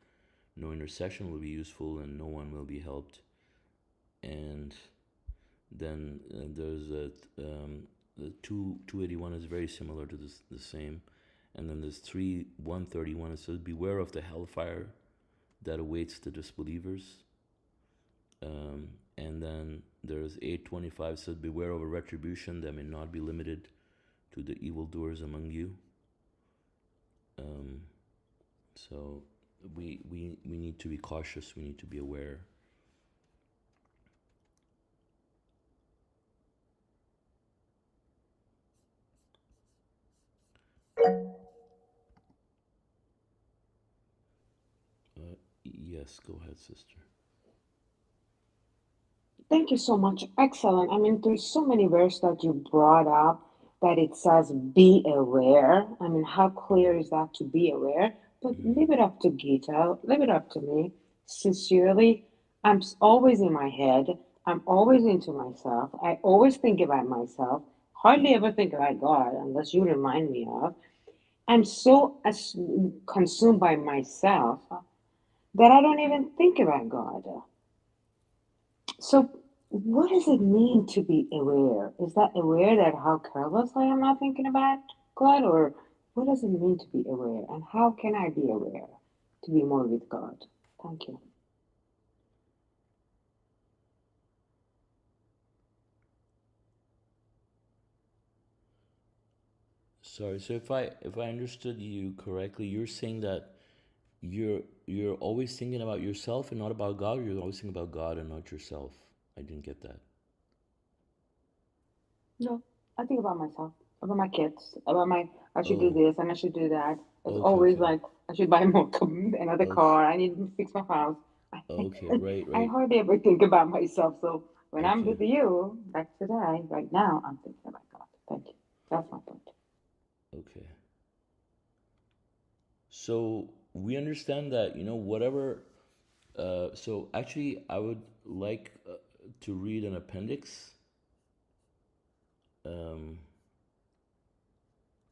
no intercession will be useful, and no one will be helped. And then there's the 281 is very similar to the same. And then there's 131. It says beware of the hellfire, that awaits the disbelievers. And then there's 8:25 says, beware of a retribution that may not be limited to the evildoers among you. So we need to be cautious. We need to be aware. Yes, go ahead, sister. Thank you so much. Excellent. I mean, there's so many verses that you brought up that it says be aware. I mean, how clear is that to be aware? But leave it up to Gita, leave it up to me. Sincerely, always in my head. I'm always into myself. I always think about myself. Hardly ever think about God unless you remind me of. I'm so consumed by myself that I don't even think about God. So, what does it mean to be aware? Is that aware that how careless I am not thinking about God, or what does it mean to be aware? And how can I be aware to be more with God? Thank you. Sorry. So if I understood you correctly, you're saying that you're always thinking about yourself and not about God. Or you're always thinking about God and not yourself. I didn't get that. No, I think about myself, about my kids, about I should do Oh, this and I should do that. It's okay, always okay, like I should buy more another okay, car. I need to fix my house. okay. Right, I right. hardly ever think about myself. So when I'm Okay, with you, like today, right now, I'm thinking about God. Thank you. That's my point. okay. So we understand that whatever. So actually, I would like to read an appendix. Um,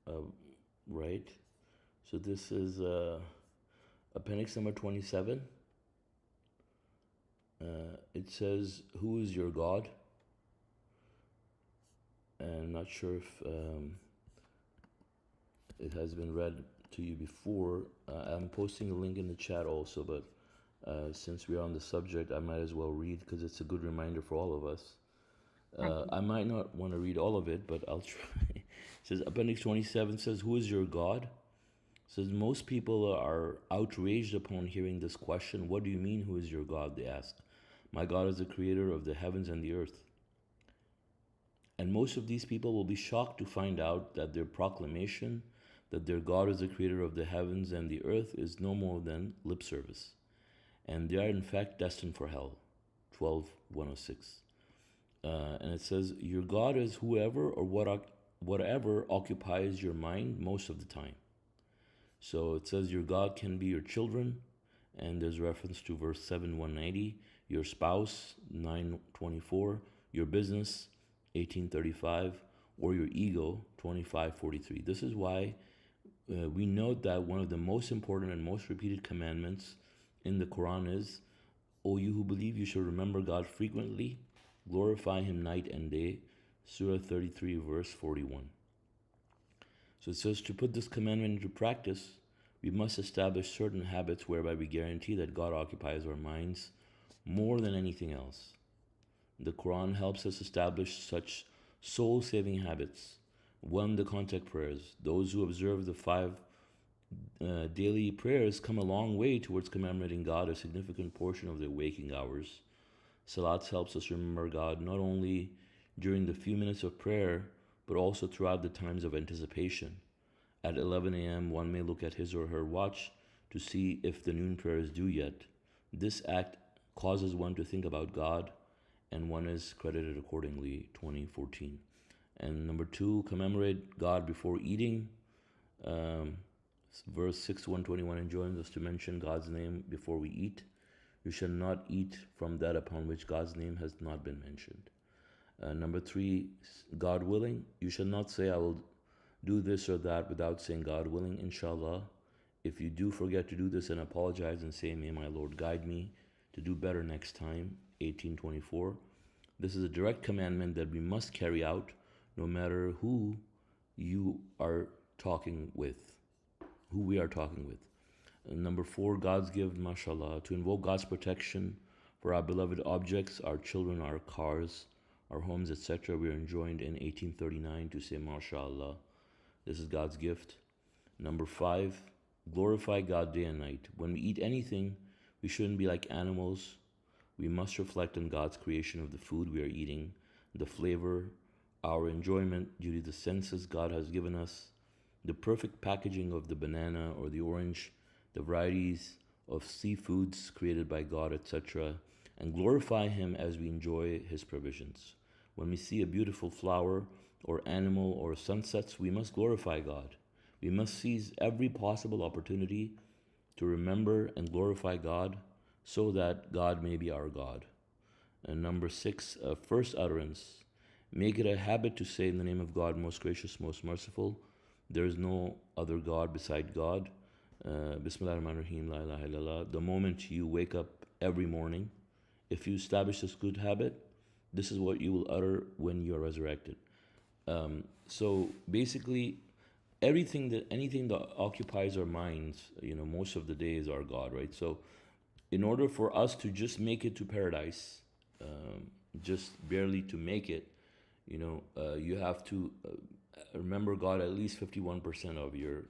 uh, right. So this is appendix number 27. It says, "Who is your God?" And I'm not sure if it has been read to you before. I'm posting a link in the chat also, but since we're on the subject, I might as well read because it's a good reminder for all of us. Thank you. I might not want to read all of it, but I'll try. It says, Appendix 27 says, "Who is your God?" It says, most people are outraged upon hearing this question. What do you mean, who is your God? They ask. My God is the creator of the heavens and the earth. And most of these people will be shocked to find out that their proclamation that their God is the creator of the heavens and the earth is no more than lip service. And they are in fact destined for hell. 12:106. And it says, your God is whoever or whatever occupies your mind most of the time. So it says your God can be your children, and there's reference to verse 7:190, your spouse 9:24, your business 18:35, or your ego 25:43. This is why we note that one of the most important and most repeated commandments in the Quran is, O you who believe, you should remember God frequently, glorify Him night and day. Surah 33, verse 41. So it says, to put this commandment into practice, we must establish certain habits whereby we guarantee that God occupies our minds more than anything else. The Quran helps us establish such soul-saving habits. 1. The contact prayers. Those who observe the 5 daily prayers come a long way towards commemorating God a significant portion of their waking hours. Salat helps us remember God not only during the few minutes of prayer, but also throughout the times of anticipation. At 11 a.m., one may look at his or her watch to see if the noon prayer is due yet. This act causes one to think about God, and one is credited accordingly. 2014. And number 2, commemorate God before eating. Verse 6:121 enjoins us to mention God's name before we eat. You shall not eat from that upon which God's name has not been mentioned. Number 3, God willing, you shall not say, I will do this or that without saying, God willing, inshallah. If you do forget to do this, and apologize and say, may my Lord guide me to do better next time. 18:24. This is a direct commandment that we must carry out no matter who you are talking with, who we are talking with. Number 4, God's gift, mashallah, to invoke God's protection for our beloved objects, our children, our cars, our homes, etc. We are enjoined in 1839 to say mashallah. This is God's gift. Number 5, glorify God day and night. When we eat anything, we shouldn't be like animals. We must reflect on God's creation of the food we are eating, the flavor, our enjoyment due to the senses God has given us, the perfect packaging of the banana or the orange, the varieties of seafoods created by God, etc., and glorify Him as we enjoy His provisions. When we see a beautiful flower or animal or sunsets, we must glorify God. We must seize every possible opportunity to remember and glorify God so that God may be our God. And number 6, first utterance. Make it a habit to say in the name of God, most gracious, most merciful. There is no other God beside God. Bismillah ar-Rahman ar-Rahim, la ilaha illallah. The moment you wake up every morning, if you establish this good habit, this is what you will utter when you are resurrected. So basically, anything that occupies our minds, most of the day is our God, right? So in order for us to just make it to paradise, just barely to make it, you have to remember God at least 51% of your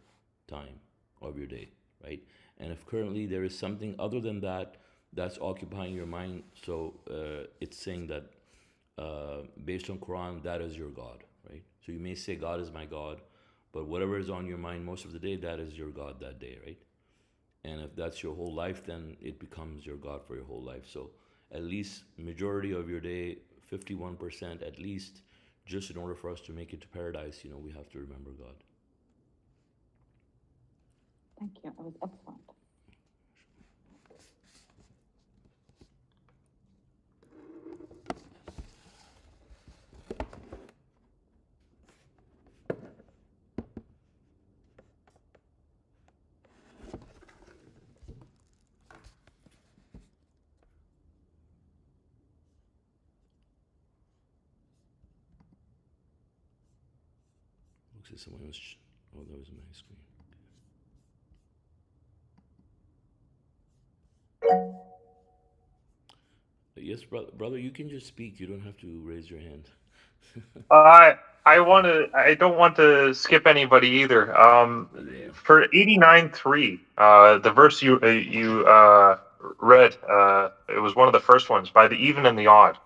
time, of your day, right? And if currently there is something other than that that's occupying your mind, so it's saying that based on Quran, that is your God, right? So you may say God is my God, but whatever is on your mind most of the day, that is your God that day, right? And if that's your whole life, then it becomes your God for your whole life. So at least majority of your day, 51% at least, just in order for us to make it to paradise, we have to remember God. Thank you. That was excellent. Looks like someone was. Oh, that was my screen. Yes, brother, you can just speak. You don't have to raise your hand. I don't want to skip anybody either. For 89:3, the verse you read, it was one of the first ones by the even and the odd.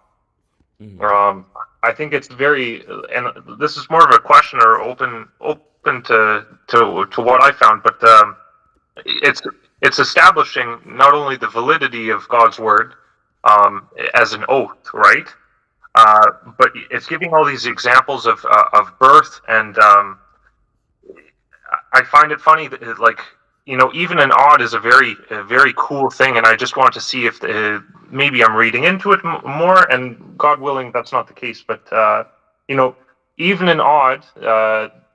I think it's very, and this is more of a question or open to what I found, but it's it's establishing not only the validity of God's word as an oath, right? But it's giving all these examples of birth, and I find it funny that like even an odd is a very cool thing, and I just want to see if maybe I'm reading into it more, and God willing, that's not the case. But even an odd,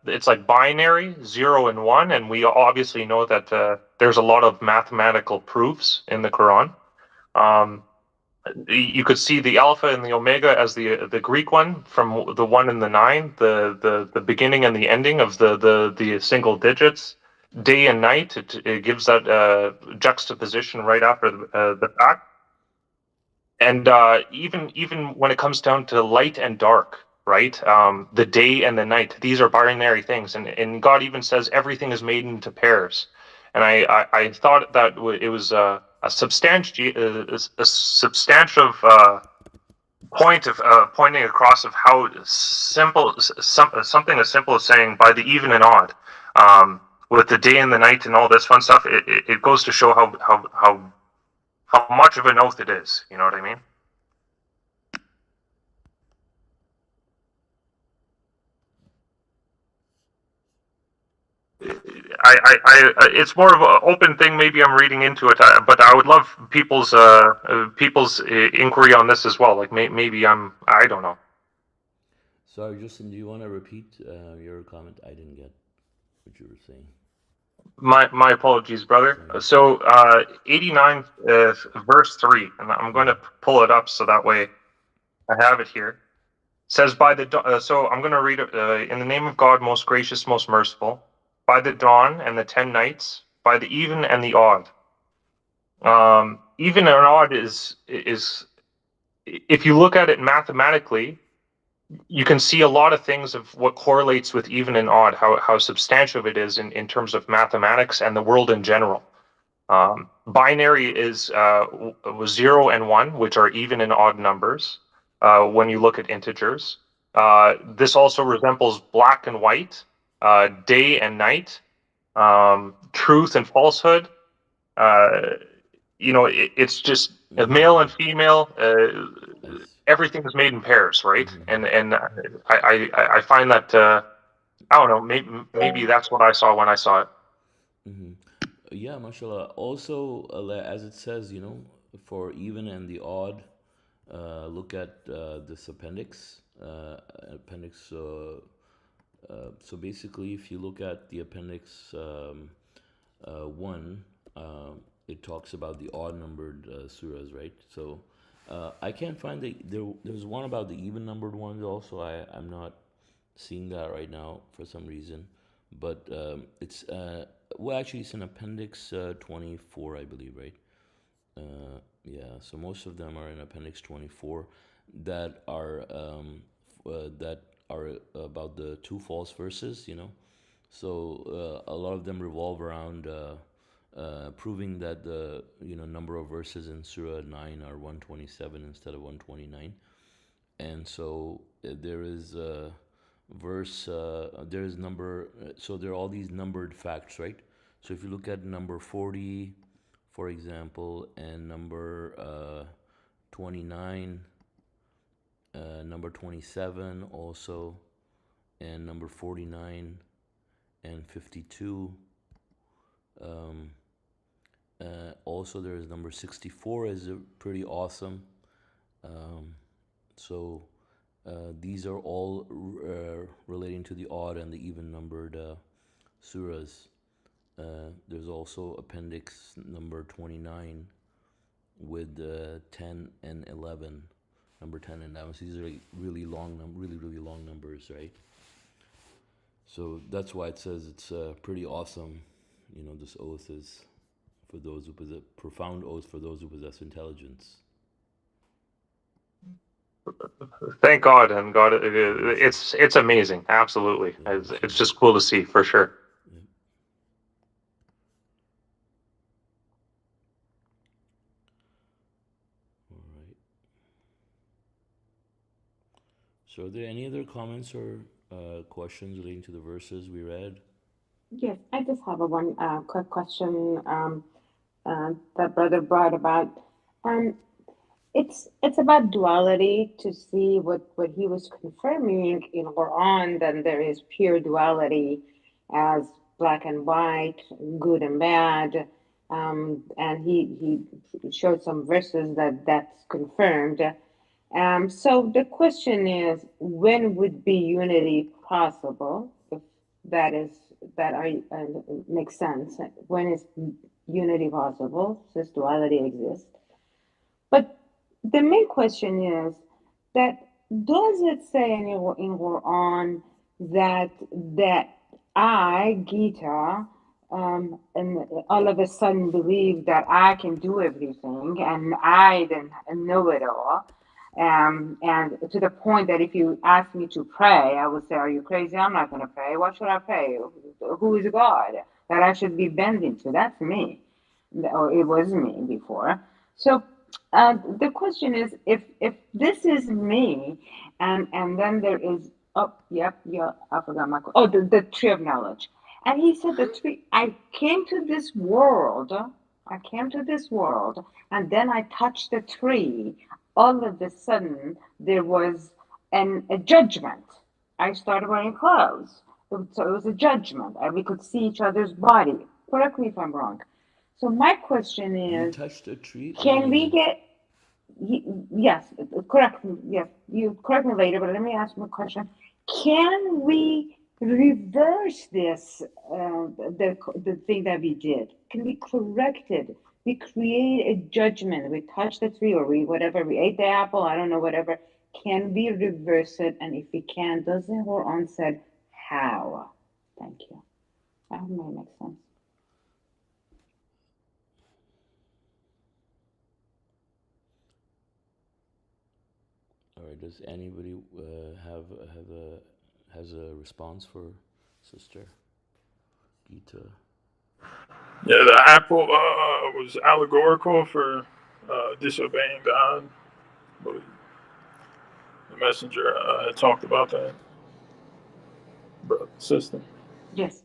it's like binary, 0 and 1, and we obviously know that there's a lot of mathematical proofs in the Quran. You could see the alpha and the omega as the Greek one from the 1 and the 9, the beginning and the ending of the single digits, day and night. It gives that juxtaposition right after the fact. And even when it comes down to light and dark, right? The day and the night, these are binary things, and God even says everything is made into pairs. And I thought that it was a substantive point of pointing across of how simple something as simple as saying by the even and odd, with the day and the night and all this fun stuff. It goes to show how much of an oath it is. You know what I mean? It's more of an open thing. Maybe I'm reading into it, but I would love people's inquiry on this as well. Like maybe I don't know. Sorry, Justin, do you want to repeat your comment? I didn't get what you were saying. My apologies, brother. So 89 verse 3, and I'm going to pull it up so that way I have it here. Says by the so I'm going to read it in the name of God, most gracious, most merciful. By the dawn and the 10 nights, by the even and the odd. Even and odd is if you look at it mathematically, you can see a lot of things of what correlates with even and odd, how substantial it is in terms of mathematics and the world in general. Binary is 0 and 1, which are even and odd numbers when you look at integers. This also resembles black and white, day and night, truth and falsehood. It's just male and female. Everything is made in pairs, right? And I find that I don't know. Maybe that's what I saw when I saw it. Yeah, mashallah. Also, as it says, for even and the odd, look at this appendix. So basically, if you look at the appendix 1, it talks about the odd numbered surahs, right? So I can't find there's one about the even numbered ones also. I'm not seeing that right now for some reason, but it's actually it's in appendix 24, I believe, right? Yeah, so most of them are in appendix 24 that are about the two false verses, So a lot of them revolve around proving that the number of verses in Surah 9 are 127 instead of 129, and so there is verse there is number so there are all these numbered facts, right? So if you look at number 40, for example, and number 29, number 27 also, and number 49 and 52. Also there is number 64 is pretty awesome. So these are all relating to the odd and the even numbered surahs. There's also appendix number 29 with 10 and 11, number 10 and 11. So these are like really long numbers, right? So that's why it says it's pretty awesome. This oath is for those who possess, profound oath for those who possess intelligence. Thank God, and God, it's amazing. Absolutely, it's just cool to see for sure. So are there any other comments or questions relating to the verses we read? Yes, I just have one quick question that brother brought about. Um, it's about duality to see what he was confirming in Quran. Then there is pure duality as black and white, good and bad, and he showed some verses that's confirmed. So the question is, when would be unity possible? If that is that I makes sense. When is unity possible? Since duality exists. But the main question is that does it say in Quran that I, Gita, and all of a sudden believe that I can do everything and I then know it all? And to the point that if you ask me to pray, I would say, "Are you crazy? I'm not going to pray. Why should I pray? Who is God that I should be bending to?" That's me, or it was me before. So the question is, if this is me, and then there is, oh, yep, yeah, I forgot my, oh, the tree of knowledge, and he said the tree. I came to this world. I came to this world, and then I touched the tree. All of a sudden, there was a judgment. I started wearing clothes, so it was a judgment, and we could see each other's body. Correct me if I'm wrong. So my question You is, touched a tree? can we get, yes, correct me, yes, you correct me later, but let me ask you a question. Can we reverse this, the thing that we did? Can we correct it? We create a judgment. We touched the tree or whatever, we ate the apple, I don't know, whatever. Can we reverse it? And if we can, doesn't the Quran said how? Thank you. I hope that makes sense. does anybody has a response for Sister Gita? Yeah, the apple was allegorical for disobeying God. I believe the messenger had talked about that, brother, sister. Yes,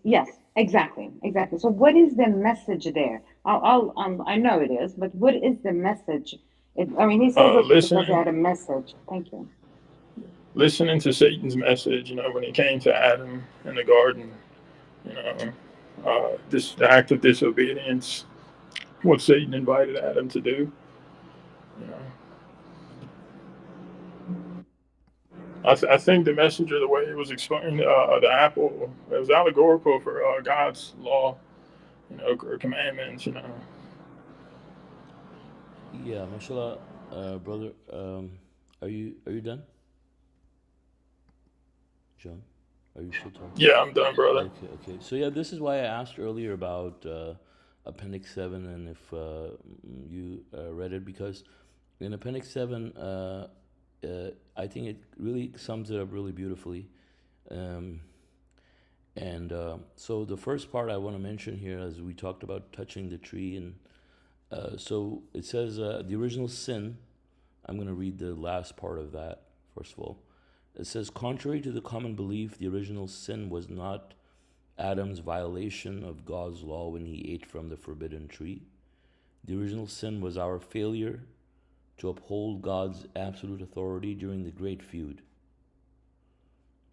exactly. So what is the message there? I know it is, but what is the message? I mean, he says it because he Listening, had a message. Thank you. listening to Satan's message. When he came to Adam in the garden, you know, this the act of disobedience, what Satan invited Adam to do. You know, I think the messenger, the way it was explained, the apple, it was allegorical for God's law, or commandments. Yeah, mashallah, brother. Are you done, John? Are you still talking? Yeah, I'm done, brother. Okay. So yeah, this is why I asked earlier about Appendix 7 and if you read it, because in Appendix 7, I think it really sums it up really beautifully. So the first part I want to mention here, as we talked about touching the tree, and so it says the original sin. I'm going to read the last part of that first of all. It says, contrary to the common belief, the original sin was not Adam's violation of God's law when he ate from the forbidden tree. The original sin was our failure to uphold God's absolute authority during the great feud.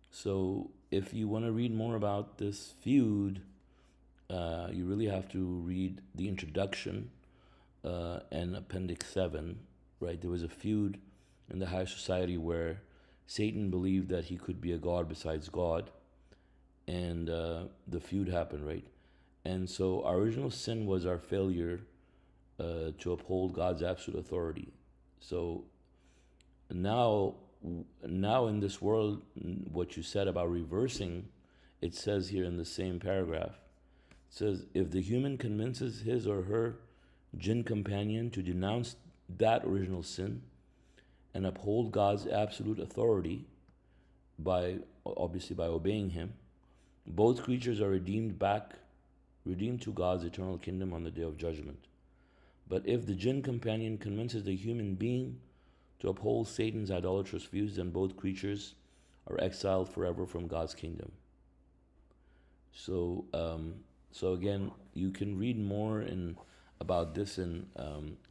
So if you want to read more about this feud, you really have to read the introduction and Appendix 7, right? There was a feud in the high society where Satan believed that he could be a god besides God, and the feud happened, right? And so our original sin was our failure to uphold God's absolute authority. So now in this world, what you said about reversing, it says here in the same paragraph, it says, if the human convinces his or her jinn companion to denounce that original sin and uphold God's absolute authority by obeying him, both creatures are redeemed to God's eternal kingdom on the day of judgment. But if the jinn companion convinces the human being to uphold Satan's idolatrous views, then both creatures are exiled forever from God's kingdom. So again, you can read more about this in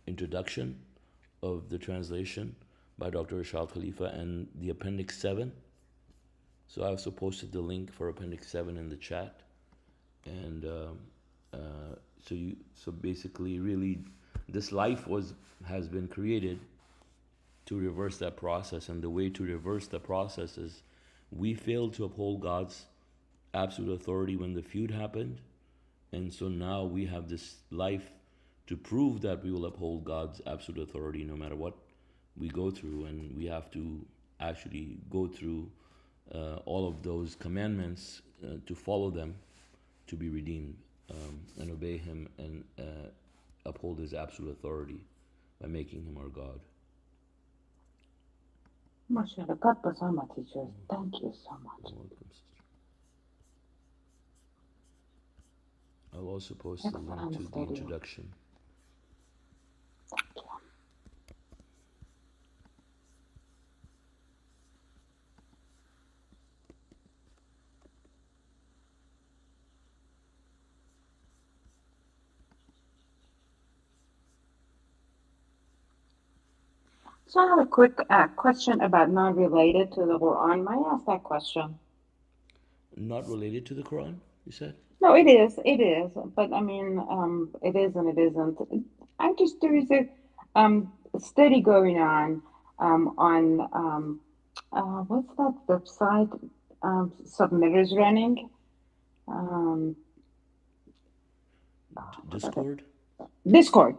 introduction of the translation by Dr. Rashad Khalifa and the Appendix 7. So I also posted the link for Appendix 7 in the chat. And so basically, really, this life has been created to reverse that process. And the way to reverse the process is we failed to uphold God's absolute authority when the feud happened. And so now we have this life to prove that we will uphold God's absolute authority no matter what we go through. And we have to actually go through all of those commandments to follow them, to be redeemed, and obey him and uphold his absolute authority by making him our God. Mashallah, God bless all my teachers. Thank you so much. You're welcome, sister. I'll also post the link to the introduction. Thank you. So I have a quick question about not related to the Quran. May I ask that question? Not related to the Quran, you said? No, it is. But I mean, it is and it isn't. There is a study going on what's that website submitters running? Discord? Discord.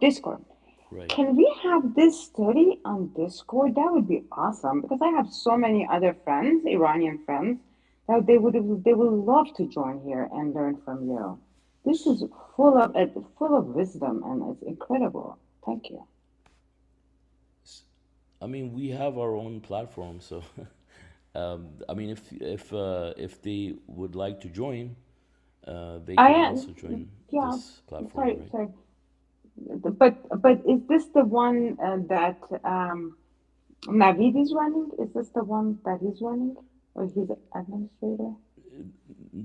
Right. Can we have this study on Discord? That would be awesome because I have so many other friends, Iranian friends, that they would love to join here and learn from you. This is full of wisdom and it's incredible. Thank you. I mean, we have our own platform, so I mean, if they would like to join, they I can am, also join yeah, this platform, sorry, right? sorry. But is this the one that Navid is running? Is this the one that he's running, or he's administrator?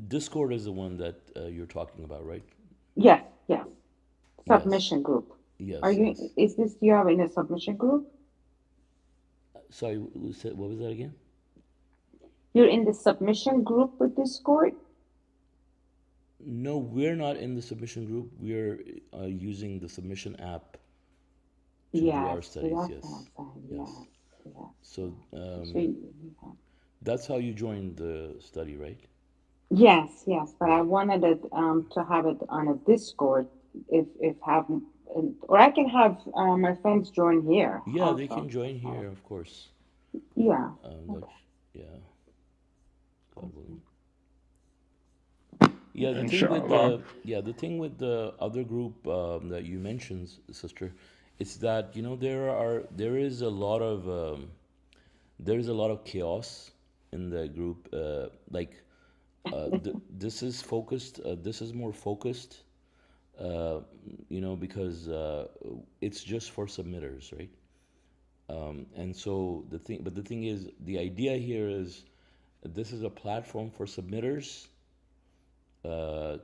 Discord is the one that you're talking about, right? Yes, yes. Yes, Submission group. Are yes, you? yes. Is this you are in a submission group? Sorry, what was that again? You're in the submission group with Discord? No, we're not in the submission group. We're using the submission app to do our Yes, see, studies. that's what Yes, I'm saying. yes. Yes, yes. So So that's how you joined the study, right? yes, yes. But I Right. wanted it to have it on a Discord, if have, or I can have my friends join here Yeah, they can also. join That's not here, of course. yeah. That, Okay. yeah, God willing. Awesome. Yeah, Inshallah. the thing with the other group that you mentioned, sister, it's that there is a lot of chaos in the group. This is focused. This is more focused. Uh, because it's just for submitters, right? And so the thing is, the idea here is this is a platform for submitters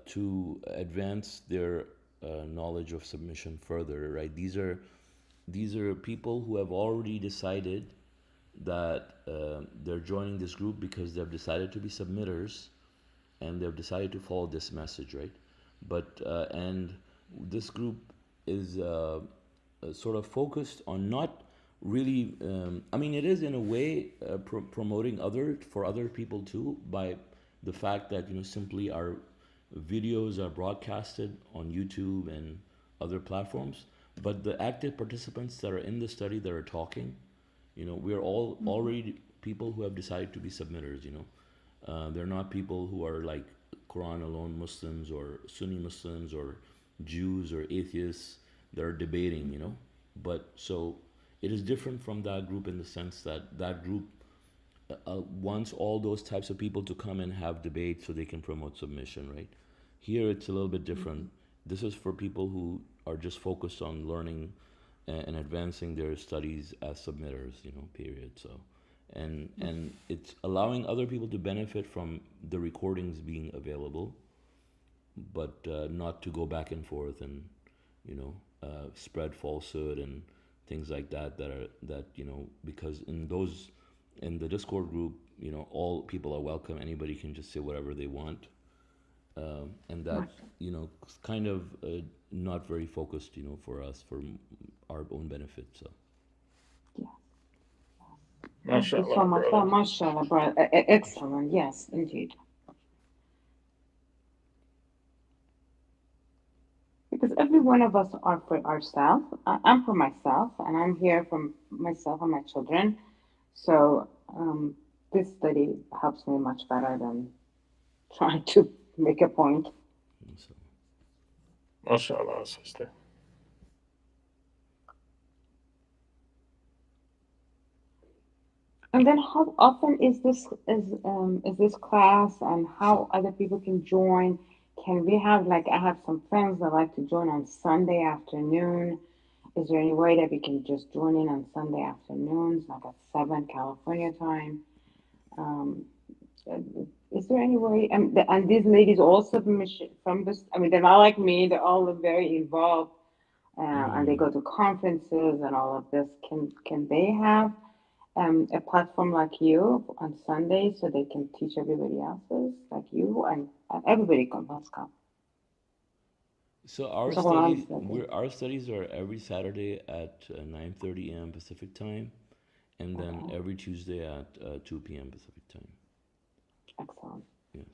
to advance their knowledge of submission further, right? These are people who have already decided that they're joining this group because they've decided to be submitters and they've decided to follow this message, right? But and this group is sort of focused on not really. I mean, it is in a way promoting other people too by the fact that simply our videos are broadcasted on YouTube and other platforms. But the active participants that are in the study that are talking, we're all already people who have decided to be submitters. They're not people who are like Quran alone Muslims or Sunni Muslims or Jews or atheists that are debating. But so it is different from that group in the sense that that group wants all those types of people to come and have debate so they can promote submission, right? Here it's a little bit different. This is for people who are just focused on learning and advancing their studies as submitters, period. So, and it's allowing other people to benefit from the recordings being available, but not to go back and forth and spread falsehood and things like that because in the Discord group, all people are welcome. Anybody can just say whatever they want, and that Mashallah. kind of not very focused, for us for our own benefit. So Yeah. Thank you so MashaAllah, much. brother. Mashallah, brother. Excellent. Yes, indeed. Because every one of us are for ourselves. I'm for myself, and I'm here for myself and my children. So this study helps me much better than trying to make a point. so MashaAllah, sister. And then, how often is this class, and so how other people can join? Can we have like I have some friends that like to join on Sunday afternoon. Is there any way that we can just join in on Sunday afternoons, like at 7 California time? Um, is there any way? And these ladies all submission from this. I mean, they're not like me. They're all very involved, and they mm, go to conferences and all of this. Can they have a platform like you on Sunday so they can teach everybody else's like you and everybody must come. so That's all I'm saying. our studies are every Saturday at 9:30 a.m. Pacific time, and then Okay, every Tuesday at 2 p.m. Pacific time. excellent. Yes,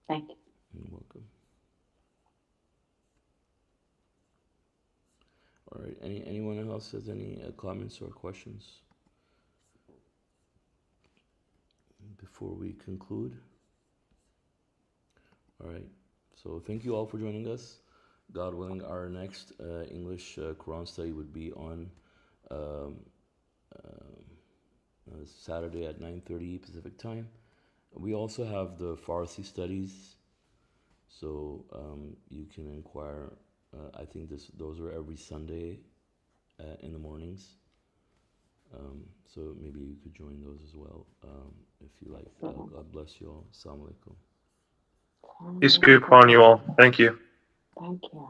Thank you. you're welcome. All right. Anyone else has any comments or questions before we conclude? All right. So thank you all for joining us. God willing, our next English Quran study would be on um, Saturday at 9:30 Pacific time. We also have the Farsi studies, so you can inquire. I think those are every Sunday in the mornings. So maybe you could join those as well if you like. God bless you all. Assalamu alaikum. Peace be upon you all. Thank you. Thank you.